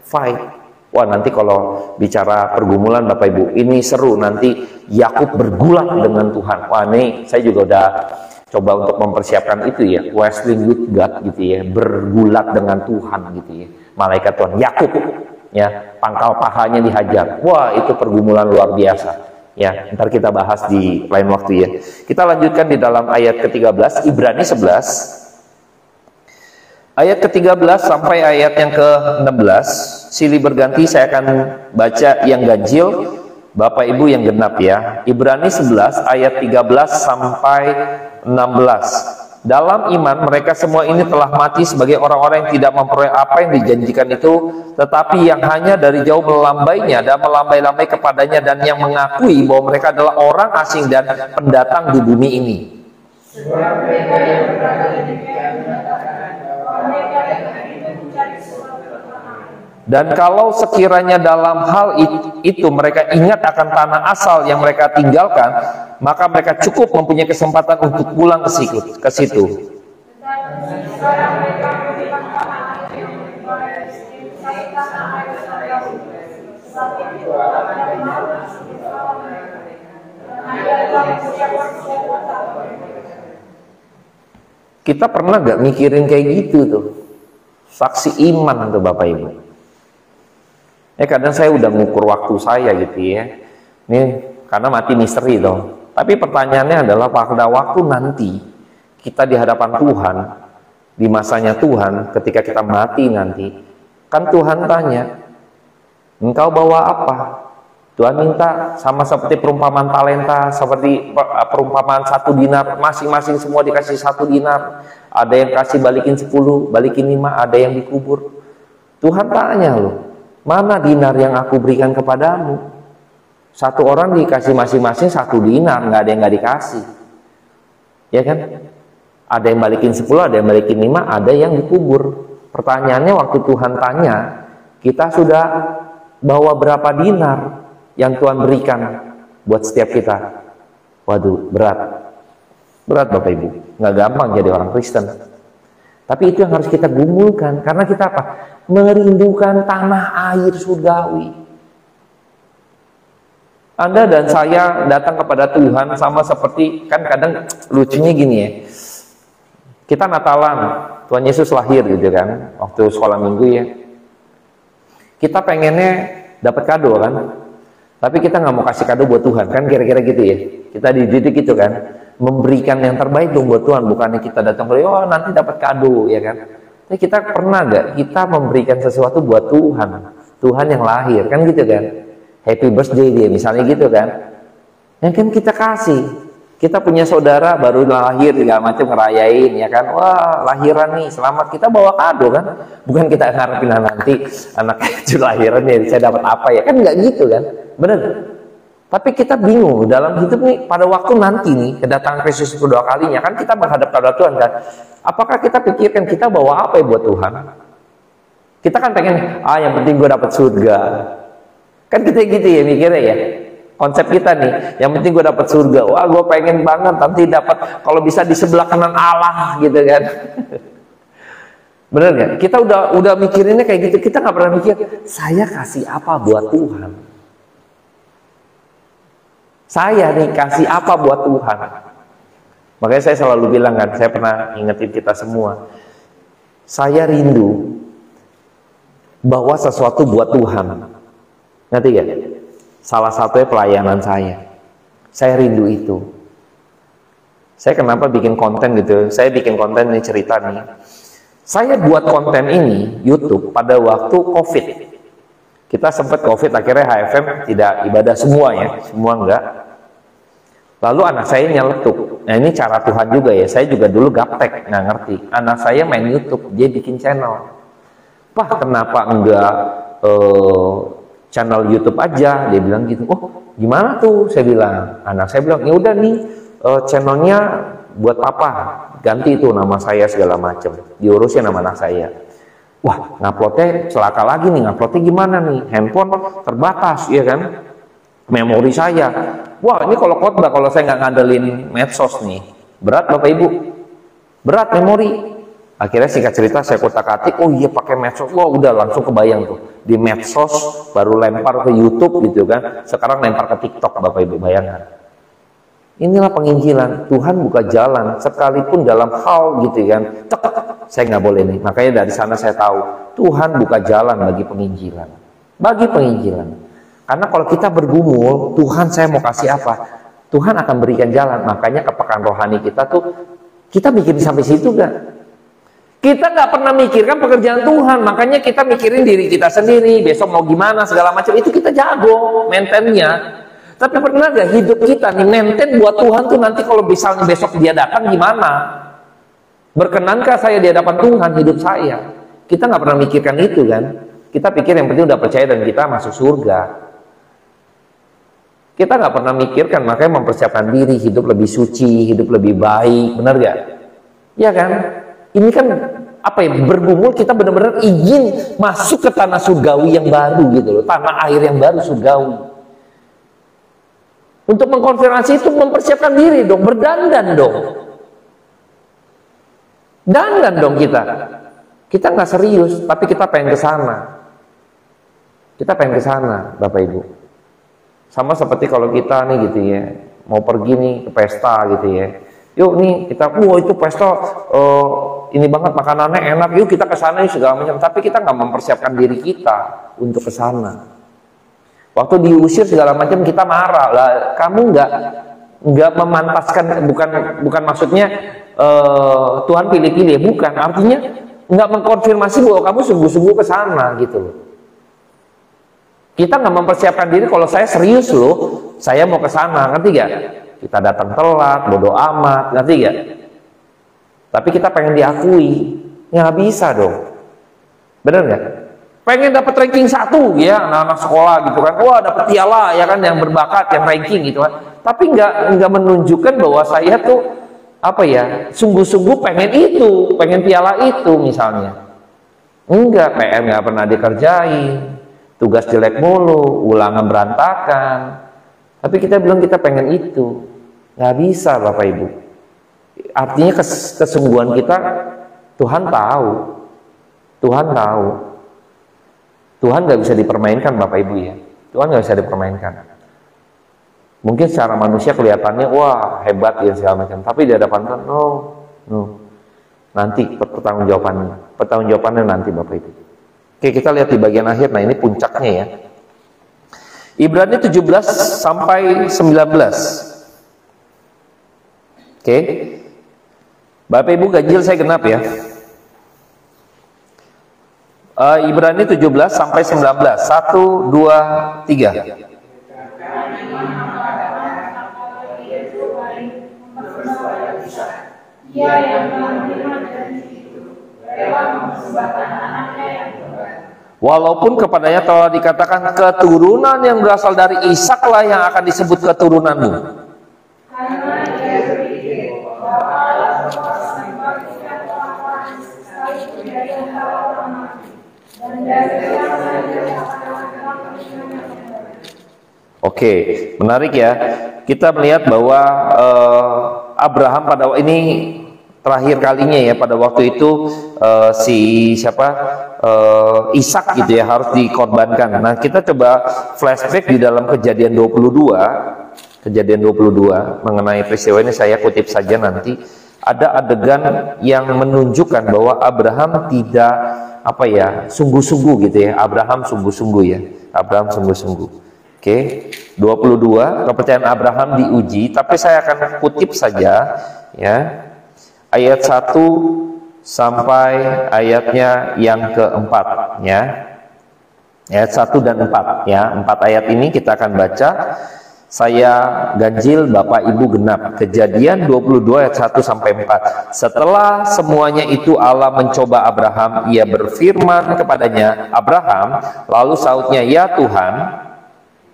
Fight. Wah nanti kalau bicara pergumulan Bapak Ibu, ini seru, nanti Yakub bergulat dengan Tuhan. Wah ini saya juga udah coba untuk mempersiapkan itu ya, wrestling with God gitu ya, bergulat dengan Tuhan gitu ya. Malaikat Tuhan, Yakub ya, pangkal pahanya dihajar. Wah itu pergumulan luar biasa ya, ntar kita bahas di lain waktu ya. Kita lanjutkan di dalam ayat ke-13, Ibrani 11. Ayat ke-13 sampai ayat yang ke-16, silih berganti saya akan baca yang ganjil, Bapak Ibu yang genap ya. Ibrani 11 ayat 13 sampai 16. Dalam iman mereka semua ini telah mati sebagai orang-orang yang tidak memperoleh apa yang dijanjikan itu, tetapi yang hanya dari jauh melambainya dan melambai-lambai kepadanya, dan yang mengakui bahwa mereka adalah orang asing dan pendatang di bumi ini. Sebab mereka yang berkata demikian menyatakan dan kalau sekiranya dalam hal itu mereka ingat akan tanah asal yang mereka tinggalkan, maka mereka cukup mempunyai kesempatan untuk pulang ke situ. Kita pernah gak mikirin kayak gitu tuh? Saksi iman tuh Bapak Ibu. Ya kadang saya udah ngukur waktu saya gitu ya. Ini karena mati misteri dong. Tapi pertanyaannya adalah pada waktu nanti kita di hadapan Tuhan, di masanya Tuhan, ketika kita mati nanti, kan Tuhan tanya, engkau bawa apa? Tuhan minta sama seperti perumpamaan talenta, seperti perumpamaan 1 dinar, masing-masing semua dikasih 1 dinar. Ada yang kasih balikin 10, balikin 5, ada yang dikubur. Tuhan tanya loh, mana dinar yang aku berikan kepadamu? Satu orang dikasih masing-masing 1 dinar, nggak ada yang nggak dikasih. Ya kan? Ada yang balikin 10, ada yang balikin 5, ada yang dikubur. Pertanyaannya waktu Tuhan tanya, kita sudah bawa berapa dinar yang Tuhan berikan buat setiap kita? Waduh, berat. Berat Bapak Ibu. Nggak gampang jadi orang Kristen. Tapi itu yang harus kita gumulkan, karena kita apa? Merindukan tanah air surgawi. Anda dan saya datang kepada Tuhan sama seperti, kan kadang lucunya gini ya, kita Natalan, Tuhan Yesus lahir gitu kan, waktu sekolah minggu ya, kita pengennya dapat kado kan, tapi kita nggak mau kasih kado buat Tuhan kan, kira-kira gitu ya, kita dididik gitu kan, memberikan yang terbaik dong buat Tuhan, bukannya kita datang ke oh nanti dapat kado ya kan. Tapi kita pernah nggak kita memberikan sesuatu buat Tuhan, Tuhan yang lahir kan gitu kan, happy birthday dia misalnya gitu kan, yang kan kita kasih. Kita punya saudara baru lahir segala macam ngerayain ya kan, wah lahiran nih selamat, kita bawa kado kan, bukan kita ngarepin nanti anak kecil lahiran ya saya dapat apa ya kan, nggak gitu kan, bener. Tapi kita bingung dalam hidup nih, pada waktu nanti nih kedatangan Kristus kedua kalinya kan kita menghadap kepada Tuhan kan, apakah kita pikirkan kita bawa apa ya buat Tuhan? Kita kan pengen yang penting gue dapat surga kan, kita gitu ya mikirnya ya. Konsep kita nih, yang penting gue dapat surga. Wah, gue pengen banget nanti dapat, kalau bisa di sebelah kanan Allah gitu kan. Bener nggak? Kita udah mikirinnya kayak gitu. Kita nggak pernah mikir, saya kasih apa buat Tuhan? Saya nih kasih apa buat Tuhan? Makanya saya selalu bilang kan, saya pernah ingetin kita semua, saya rindu bawa sesuatu buat Tuhan. Ngerti gak? Salah satunya pelayanan saya rindu itu. Saya kenapa bikin konten gitu, saya bikin konten ini cerita nih, saya buat konten ini YouTube pada waktu COVID. Kita sempat COVID, akhirnya HFM tidak ibadah semua ya, semua enggak. Lalu anak saya nyeletuk, nah ini cara Tuhan juga ya, saya juga dulu gaptek, nggak ngerti. Anak saya main YouTube, dia bikin channel. Wah, kenapa enggak channel YouTube aja? Dia bilang gitu. Oh, gimana tuh? Saya bilang. Anak saya bilang, ya udah nih channelnya buat papa, ganti itu nama saya segala macam, diurusin nama anak saya. Wah, nguploadnya celaka lagi nih, nguploadnya gimana nih? Handphone terbatas, ya kan? Memori saya. Wah, ini kalau khotbah, kalau saya nggak ngandelin medsos nih, berat Bapak Ibu, berat memori. Akhirnya singkat cerita saya kotak-atik, oh iya pakai medsos, wah udah langsung kebayang tuh di medsos, baru lempar ke YouTube gitu kan, sekarang lempar ke TikTok, Bapak Ibu bayangkan. Inilah penginjilan, Tuhan buka jalan, sekalipun dalam hal gitu kan, saya nggak boleh nih. Makanya dari sana saya tahu Tuhan buka jalan bagi penginjilan, bagi penginjilan. Karena kalau kita bergumul, Tuhan saya mau kasih apa? Tuhan akan berikan jalan. Makanya kepekaan rohani kita tuh, kita mikirin sampai situ gak? Kita nggak pernah mikirkan pekerjaan Tuhan, makanya kita mikirin diri kita sendiri, besok mau gimana segala macam, itu kita jago maintennya. Tapi pernah gak hidup kita nih maintain buat Tuhan tuh nanti kalau misalnya besok dia datang gimana? Berkenankah saya di hadapan Tuhan hidup saya? Kita nggak pernah mikirkan itu kan? Kita pikir yang penting udah percaya dan kita masuk surga. Kita nggak pernah mikirkan, makanya mempersiapkan diri hidup lebih suci, hidup lebih baik, benar gak? Ya kan? Ini kan apa ya, bergumul kita benar-benar ingin masuk ke tanah surgawi yang baru gitu loh, tanah air yang baru surgawi. Untuk mengkonfirmasi itu mempersiapkan diri dong, berdandan dong, dandan dong kita. Kita nggak serius, tapi kita pengen ke sana. Kita pengen ke sana, Bapak Ibu. Sama seperti kalau kita nih gitu ya, mau pergi nih ke pesta gitu ya. Yuk nih kita, wah itu pesta ini banget makanannya enak, yuk kita ke sana segala macam. Tapi kita nggak mempersiapkan diri kita untuk ke sana. Waktu diusir segala macam kita marah lah. Kamu nggak memantaskan, bukan maksudnya Tuhan pilih-pilih, bukan. Artinya nggak mengkonfirmasi bahwa kamu sungguh-sungguh ke sana gitu loh. Kita nggak mempersiapkan diri kalau saya serius loh, saya mau ke sana, ngerti gak? Kita datang telat, bodoh amat, ngerti gak? Tapi kita pengen diakui, ya nggak bisa dong, bener nggak? Pengen dapat ranking 1 ya, anak-anak sekolah gitu kan, wah dapat piala ya kan, yang berbakat, yang ranking gitu kan. Tapi nggak menunjukkan bahwa saya tuh apa ya, sungguh-sungguh pengen itu, pengen piala itu misalnya. Enggak, PR nggak pernah dikerjain, tugas jelek mulu, ulangan berantakan. Tapi kita bilang kita pengen itu, nggak bisa Bapak Ibu. Artinya kesungguhan kita Tuhan tahu. Tuhan tahu. Tuhan nggak bisa dipermainkan Bapak Ibu ya. Tuhan nggak bisa dipermainkan. Mungkin secara manusia kelihatannya wah hebat ya segala macam, tapi di hadapan Tuhan no. Nanti pertanggungjawabannya nanti Bapak Ibu. Oke, kita lihat di bagian akhir. Nah, ini puncaknya ya. Ibrani 17 sampai 19. Oke. Bapak Ibu, ganjil saya genap ya. Ibrani 17 sampai 19. 1, 2, 3. Ia yang menerima janji itu rela mempersembahkan anaknya yang tunggal. Walaupun kepadanya telah dikatakan keturunan yang berasal dari Ishaklah yang akan disebut keturunanmu. Karena ia berpikir bahwa Allah berkuasa membangkitkan orang-orang sekalipun dari antara orang mati, dan dari yang lainnya akan melakukan keturunannya kembali. Oke, menarik ya. Kita melihat bahwa Abraham pada ini terakhir kalinya ya, pada waktu itu Ishak gitu ya harus dikorbankan. Nah, kita coba flashback di dalam Kejadian 22 mengenai peristiwa ini, saya kutip saja nanti. Ada adegan yang menunjukkan bahwa Abraham tidak sungguh-sungguh gitu ya. Abraham sungguh-sungguh ya. Abraham sungguh-sungguh. Oke, 22 kepercayaan Abraham diuji, tapi saya akan kutip saja ya. Ayat 1 sampai ayatnya yang keempat ya. Ayat 1 dan 4 ya. 4 ayat ini kita akan baca. Saya ganjil, Bapak Ibu genap. Kejadian 22 ayat 1 sampai 4. Setelah semuanya itu Allah mencoba Abraham, ia berfirman kepadanya, Abraham, lalu sautnya, ya Tuhan,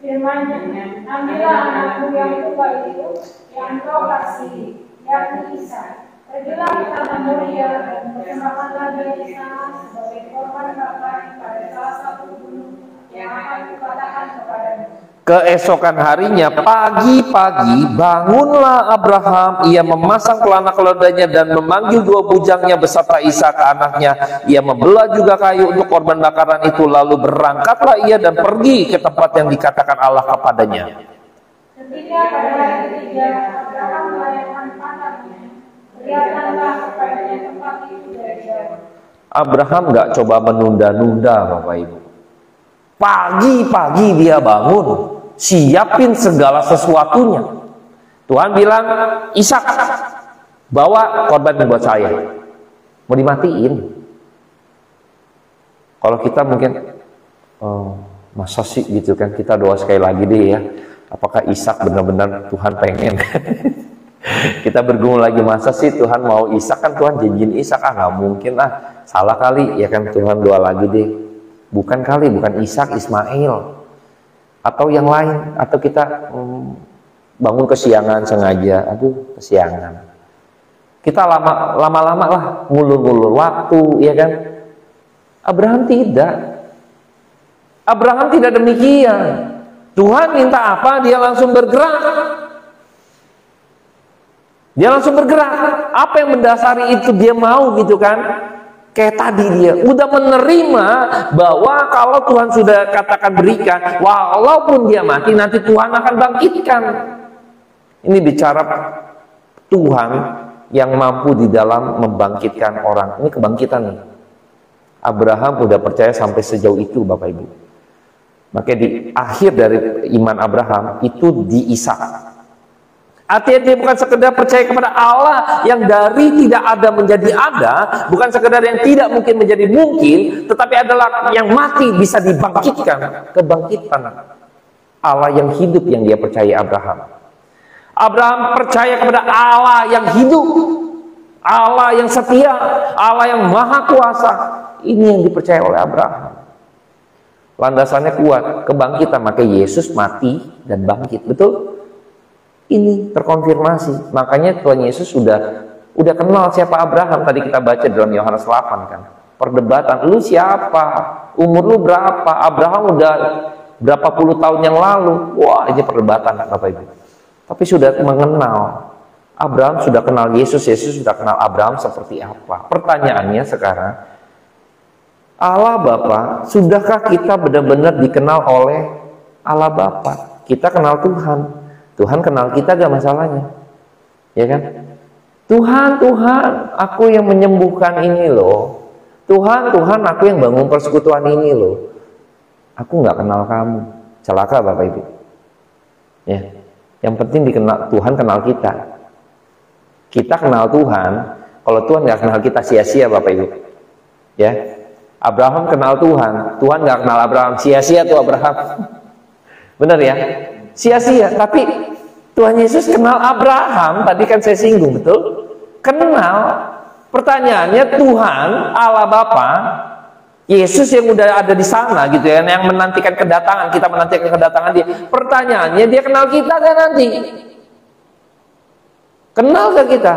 firman-Nya, ambillah anakmu yang tunggal itu, yang kau kasihi, yakni Ishak. Pergilah ke tanah Moria dan persembahkanlah dia di sana sebagai korban bakar pada salah satu gunung yang akan kukatakan kepadamu. Keesokan harinya pagi-pagi bangunlah Abraham, ia memasang pelana keledainya dan memanggil 2 bujangnya beserta Ishak anaknya. Ia membelah juga kayu untuk korban bakaran itu, lalu berangkatlah ia dan pergi ke tempat yang dikatakan Allah kepadanya. Ketika pada hari ketiga Abraham melayangkan pantatnya, lihatlah kepadanya tempat itu dari jauh. Abraham nggak coba menunda-nunda Bapak Ibu. Pagi-pagi dia bangun, siapin segala sesuatunya. Tuhan bilang, Ishak, bawa korban buat saya. Mau dimatiin. Kalau kita mungkin, masa sih gitu kan, kita doa sekali lagi deh ya. Apakah Ishak benar-benar Tuhan pengen? Kita bergumul lagi, masa sih Tuhan mau Ishak, kan Tuhan janjiin Ishak, nggak mungkin salah kali ya kan, Tuhan doa lagi deh. Bukan kali, bukan Ishak, Ismail atau yang lain, atau kita bangun kesiangan sengaja, aduh kesiangan. Kita lama-lama lah ngulur-ngulur waktu, ya kan? Abraham tidak. Abraham tidak demikian. Tuhan minta apa, dia langsung bergerak. Dia langsung bergerak. Apa yang mendasari itu dia mau gitu kan? Kayak tadi dia udah menerima bahwa kalau Tuhan sudah katakan berikan, walaupun dia mati nanti Tuhan akan bangkitkan. Ini bicara Tuhan yang mampu di dalam membangkitkan orang. Ini kebangkitan nih. Abraham udah percaya sampai sejauh itu Bapak Ibu. Makanya di akhir dari iman Abraham itu di Ishak. Artinya dia bukan sekedar percaya kepada Allah yang dari tidak ada menjadi ada, bukan sekedar yang tidak mungkin menjadi mungkin, tetapi adalah yang mati bisa dibangkitkan. Kebangkitan Allah yang hidup yang dia percaya Abraham. Abraham percaya kepada Allah yang hidup, Allah yang setia, Allah yang maha kuasa. Ini yang dipercaya oleh Abraham. Landasannya kuat, kebangkitan, maka Yesus mati dan bangkit, betul? Ini terkonfirmasi. Makanya Tuhan Yesus udah kenal siapa Abraham. Tadi kita baca dalam Yohanes 8 kan. Perdebatan, lu siapa? Umur lu berapa? Abraham udah berapa puluh tahun yang lalu. Wah, ini perdebatan Bapak Ibu. Tapi sudah mengenal. Abraham sudah kenal Yesus, Yesus sudah kenal Abraham seperti apa. Pertanyaannya sekarang, Allah Bapa, sudahkah kita benar-benar dikenal oleh Allah Bapa? Kita kenal Tuhan, Tuhan kenal kita gak masalahnya, ya kan? Tuhan, aku yang menyembuhkan ini loh. Tuhan, aku yang bangun persekutuan ini loh. Aku nggak kenal kamu, celaka Bapak Ibu. Ya, yang penting dikenal Tuhan, kenal kita. Kita kenal Tuhan. Kalau Tuhan nggak kenal kita, sia-sia Bapak Ibu. Ya, Abraham kenal Tuhan, Tuhan nggak kenal Abraham, sia-sia tuh Abraham. Benar ya? Sia-sia. Tapi Tuhan Yesus kenal Abraham. Tadi kan saya singgung, betul? Kenal. Pertanyaannya, Tuhan Allah Bapa, Yesus yang udah ada di sana gitu ya, yang menantikan kedatangan, kita menantikan kedatangan dia. Pertanyaannya, dia kenal kita kan nanti? Kenal gak kita?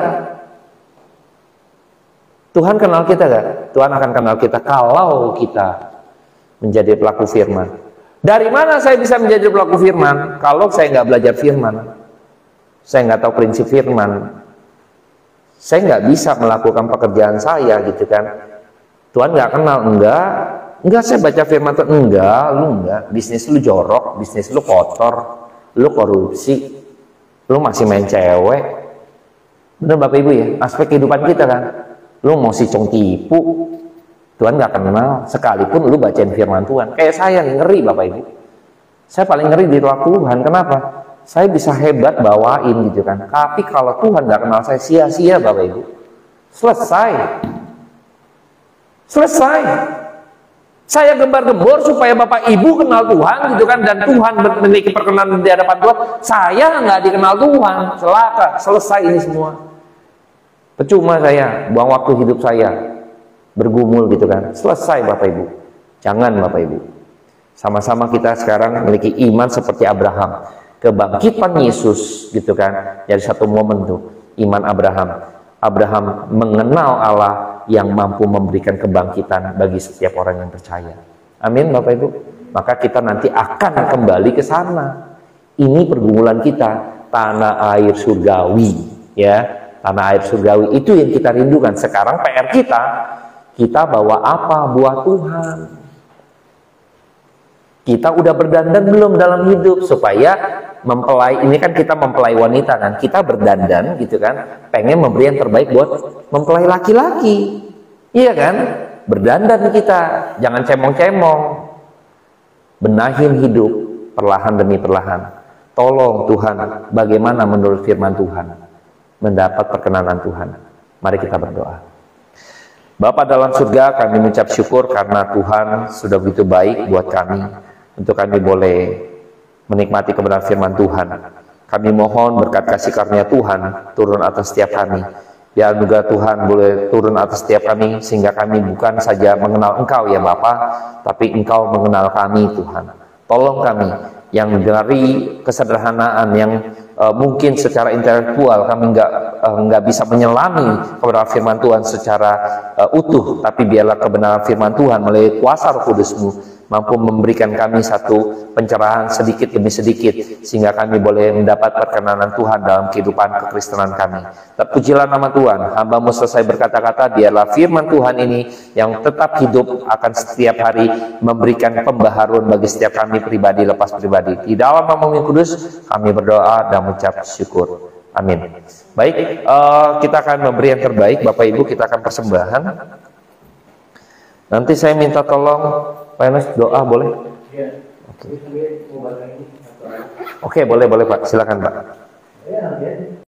Tuhan kenal kita gak? Tuhan akan kenal kita kalau kita menjadi pelaku firman. Dari mana saya bisa menjadi pelaku firman? Kalau saya nggak belajar firman, saya nggak tahu prinsip firman, saya nggak bisa melakukan pekerjaan saya gitu kan. Tuhan nggak kenal, enggak saya baca firman Tuhan, enggak, bisnis lu jorok, bisnis lu kotor, lu korupsi, lu masih main cewek. Bener Bapak Ibu ya, aspek kehidupan kita kan, lu mau si cong tipu, Tuhan nggak kenal, sekalipun lu bacain firman Tuhan. Kayak saya ngeri Bapak Ibu, saya paling ngeri di ruang Tuhan. Kenapa? Saya bisa hebat bawain gitu kan, tapi kalau Tuhan nggak kenal saya, sia-sia Bapak Ibu. Selesai. Saya gembar-gembor supaya Bapak Ibu kenal Tuhan gitu kan, dan Tuhan memiliki perkenanan di hadapan Tuhan. Saya nggak dikenal Tuhan, celaka, selesai ini semua. Percuma saya buang waktu hidup saya bergumul gitu kan. Selesai Bapak Ibu. Jangan Bapak Ibu. Sama-sama kita sekarang memiliki iman seperti Abraham. Kebangkitan Yesus gitu kan. Dari satu momen tuh, iman Abraham. Abraham mengenal Allah yang mampu memberikan kebangkitan bagi setiap orang yang percaya. Amin Bapak Ibu. Maka kita nanti akan kembali ke sana. Ini pergumulan kita, tanah air surgawi, ya. Tanah air surgawi itu yang kita rindukan. Sekarang PR kita bawa apa buat Tuhan? Kita udah berdandan belum dalam hidup supaya mempelai, ini kan kita mempelai wanita kan, kita berdandan gitu kan, pengen memberi yang terbaik buat mempelai laki-laki, iya kan? Berdandan kita, jangan cemong-cemong, benahin hidup perlahan demi perlahan. Tolong Tuhan, bagaimana menurut firman Tuhan mendapat perkenanan Tuhan? Mari kita berdoa. Bapa dalam surga, kami mengucap syukur karena Tuhan sudah begitu baik buat kami, untuk kami boleh menikmati kebenaran firman Tuhan. Kami mohon berkat kasih karunia Tuhan turun atas setiap kami. Biar juga Tuhan boleh turun atas setiap kami, sehingga kami bukan saja mengenal Engkau ya Bapa, tapi Engkau mengenal kami Tuhan. Tolong kami yang dari kesederhanaan, yang mungkin secara intelektual kami nggak bisa menyelami kebenaran firman Tuhan secara utuh, tapi biarlah kebenaran firman Tuhan melalui kuasa Roh Kudus-Mu mampu memberikan kami satu pencerahan sedikit demi sedikit, sehingga kami boleh mendapat perkenanan Tuhan dalam kehidupan kekristenan kami. Terpujilah nama Tuhan. Hamba-Mu selesai berkata-kata, biarlah firman Tuhan ini yang tetap hidup akan setiap hari memberikan pembaharuan bagi setiap kami pribadi lepas pribadi. Di dalam nama-Mu yang kudus kami berdoa dan mengucap syukur. Amin. Baik, kita akan memberi yang terbaik Bapak Ibu, kita akan persembahan. Nanti saya minta tolong Pak Enes doa boleh? Oke, boleh Pak, silakan Pak.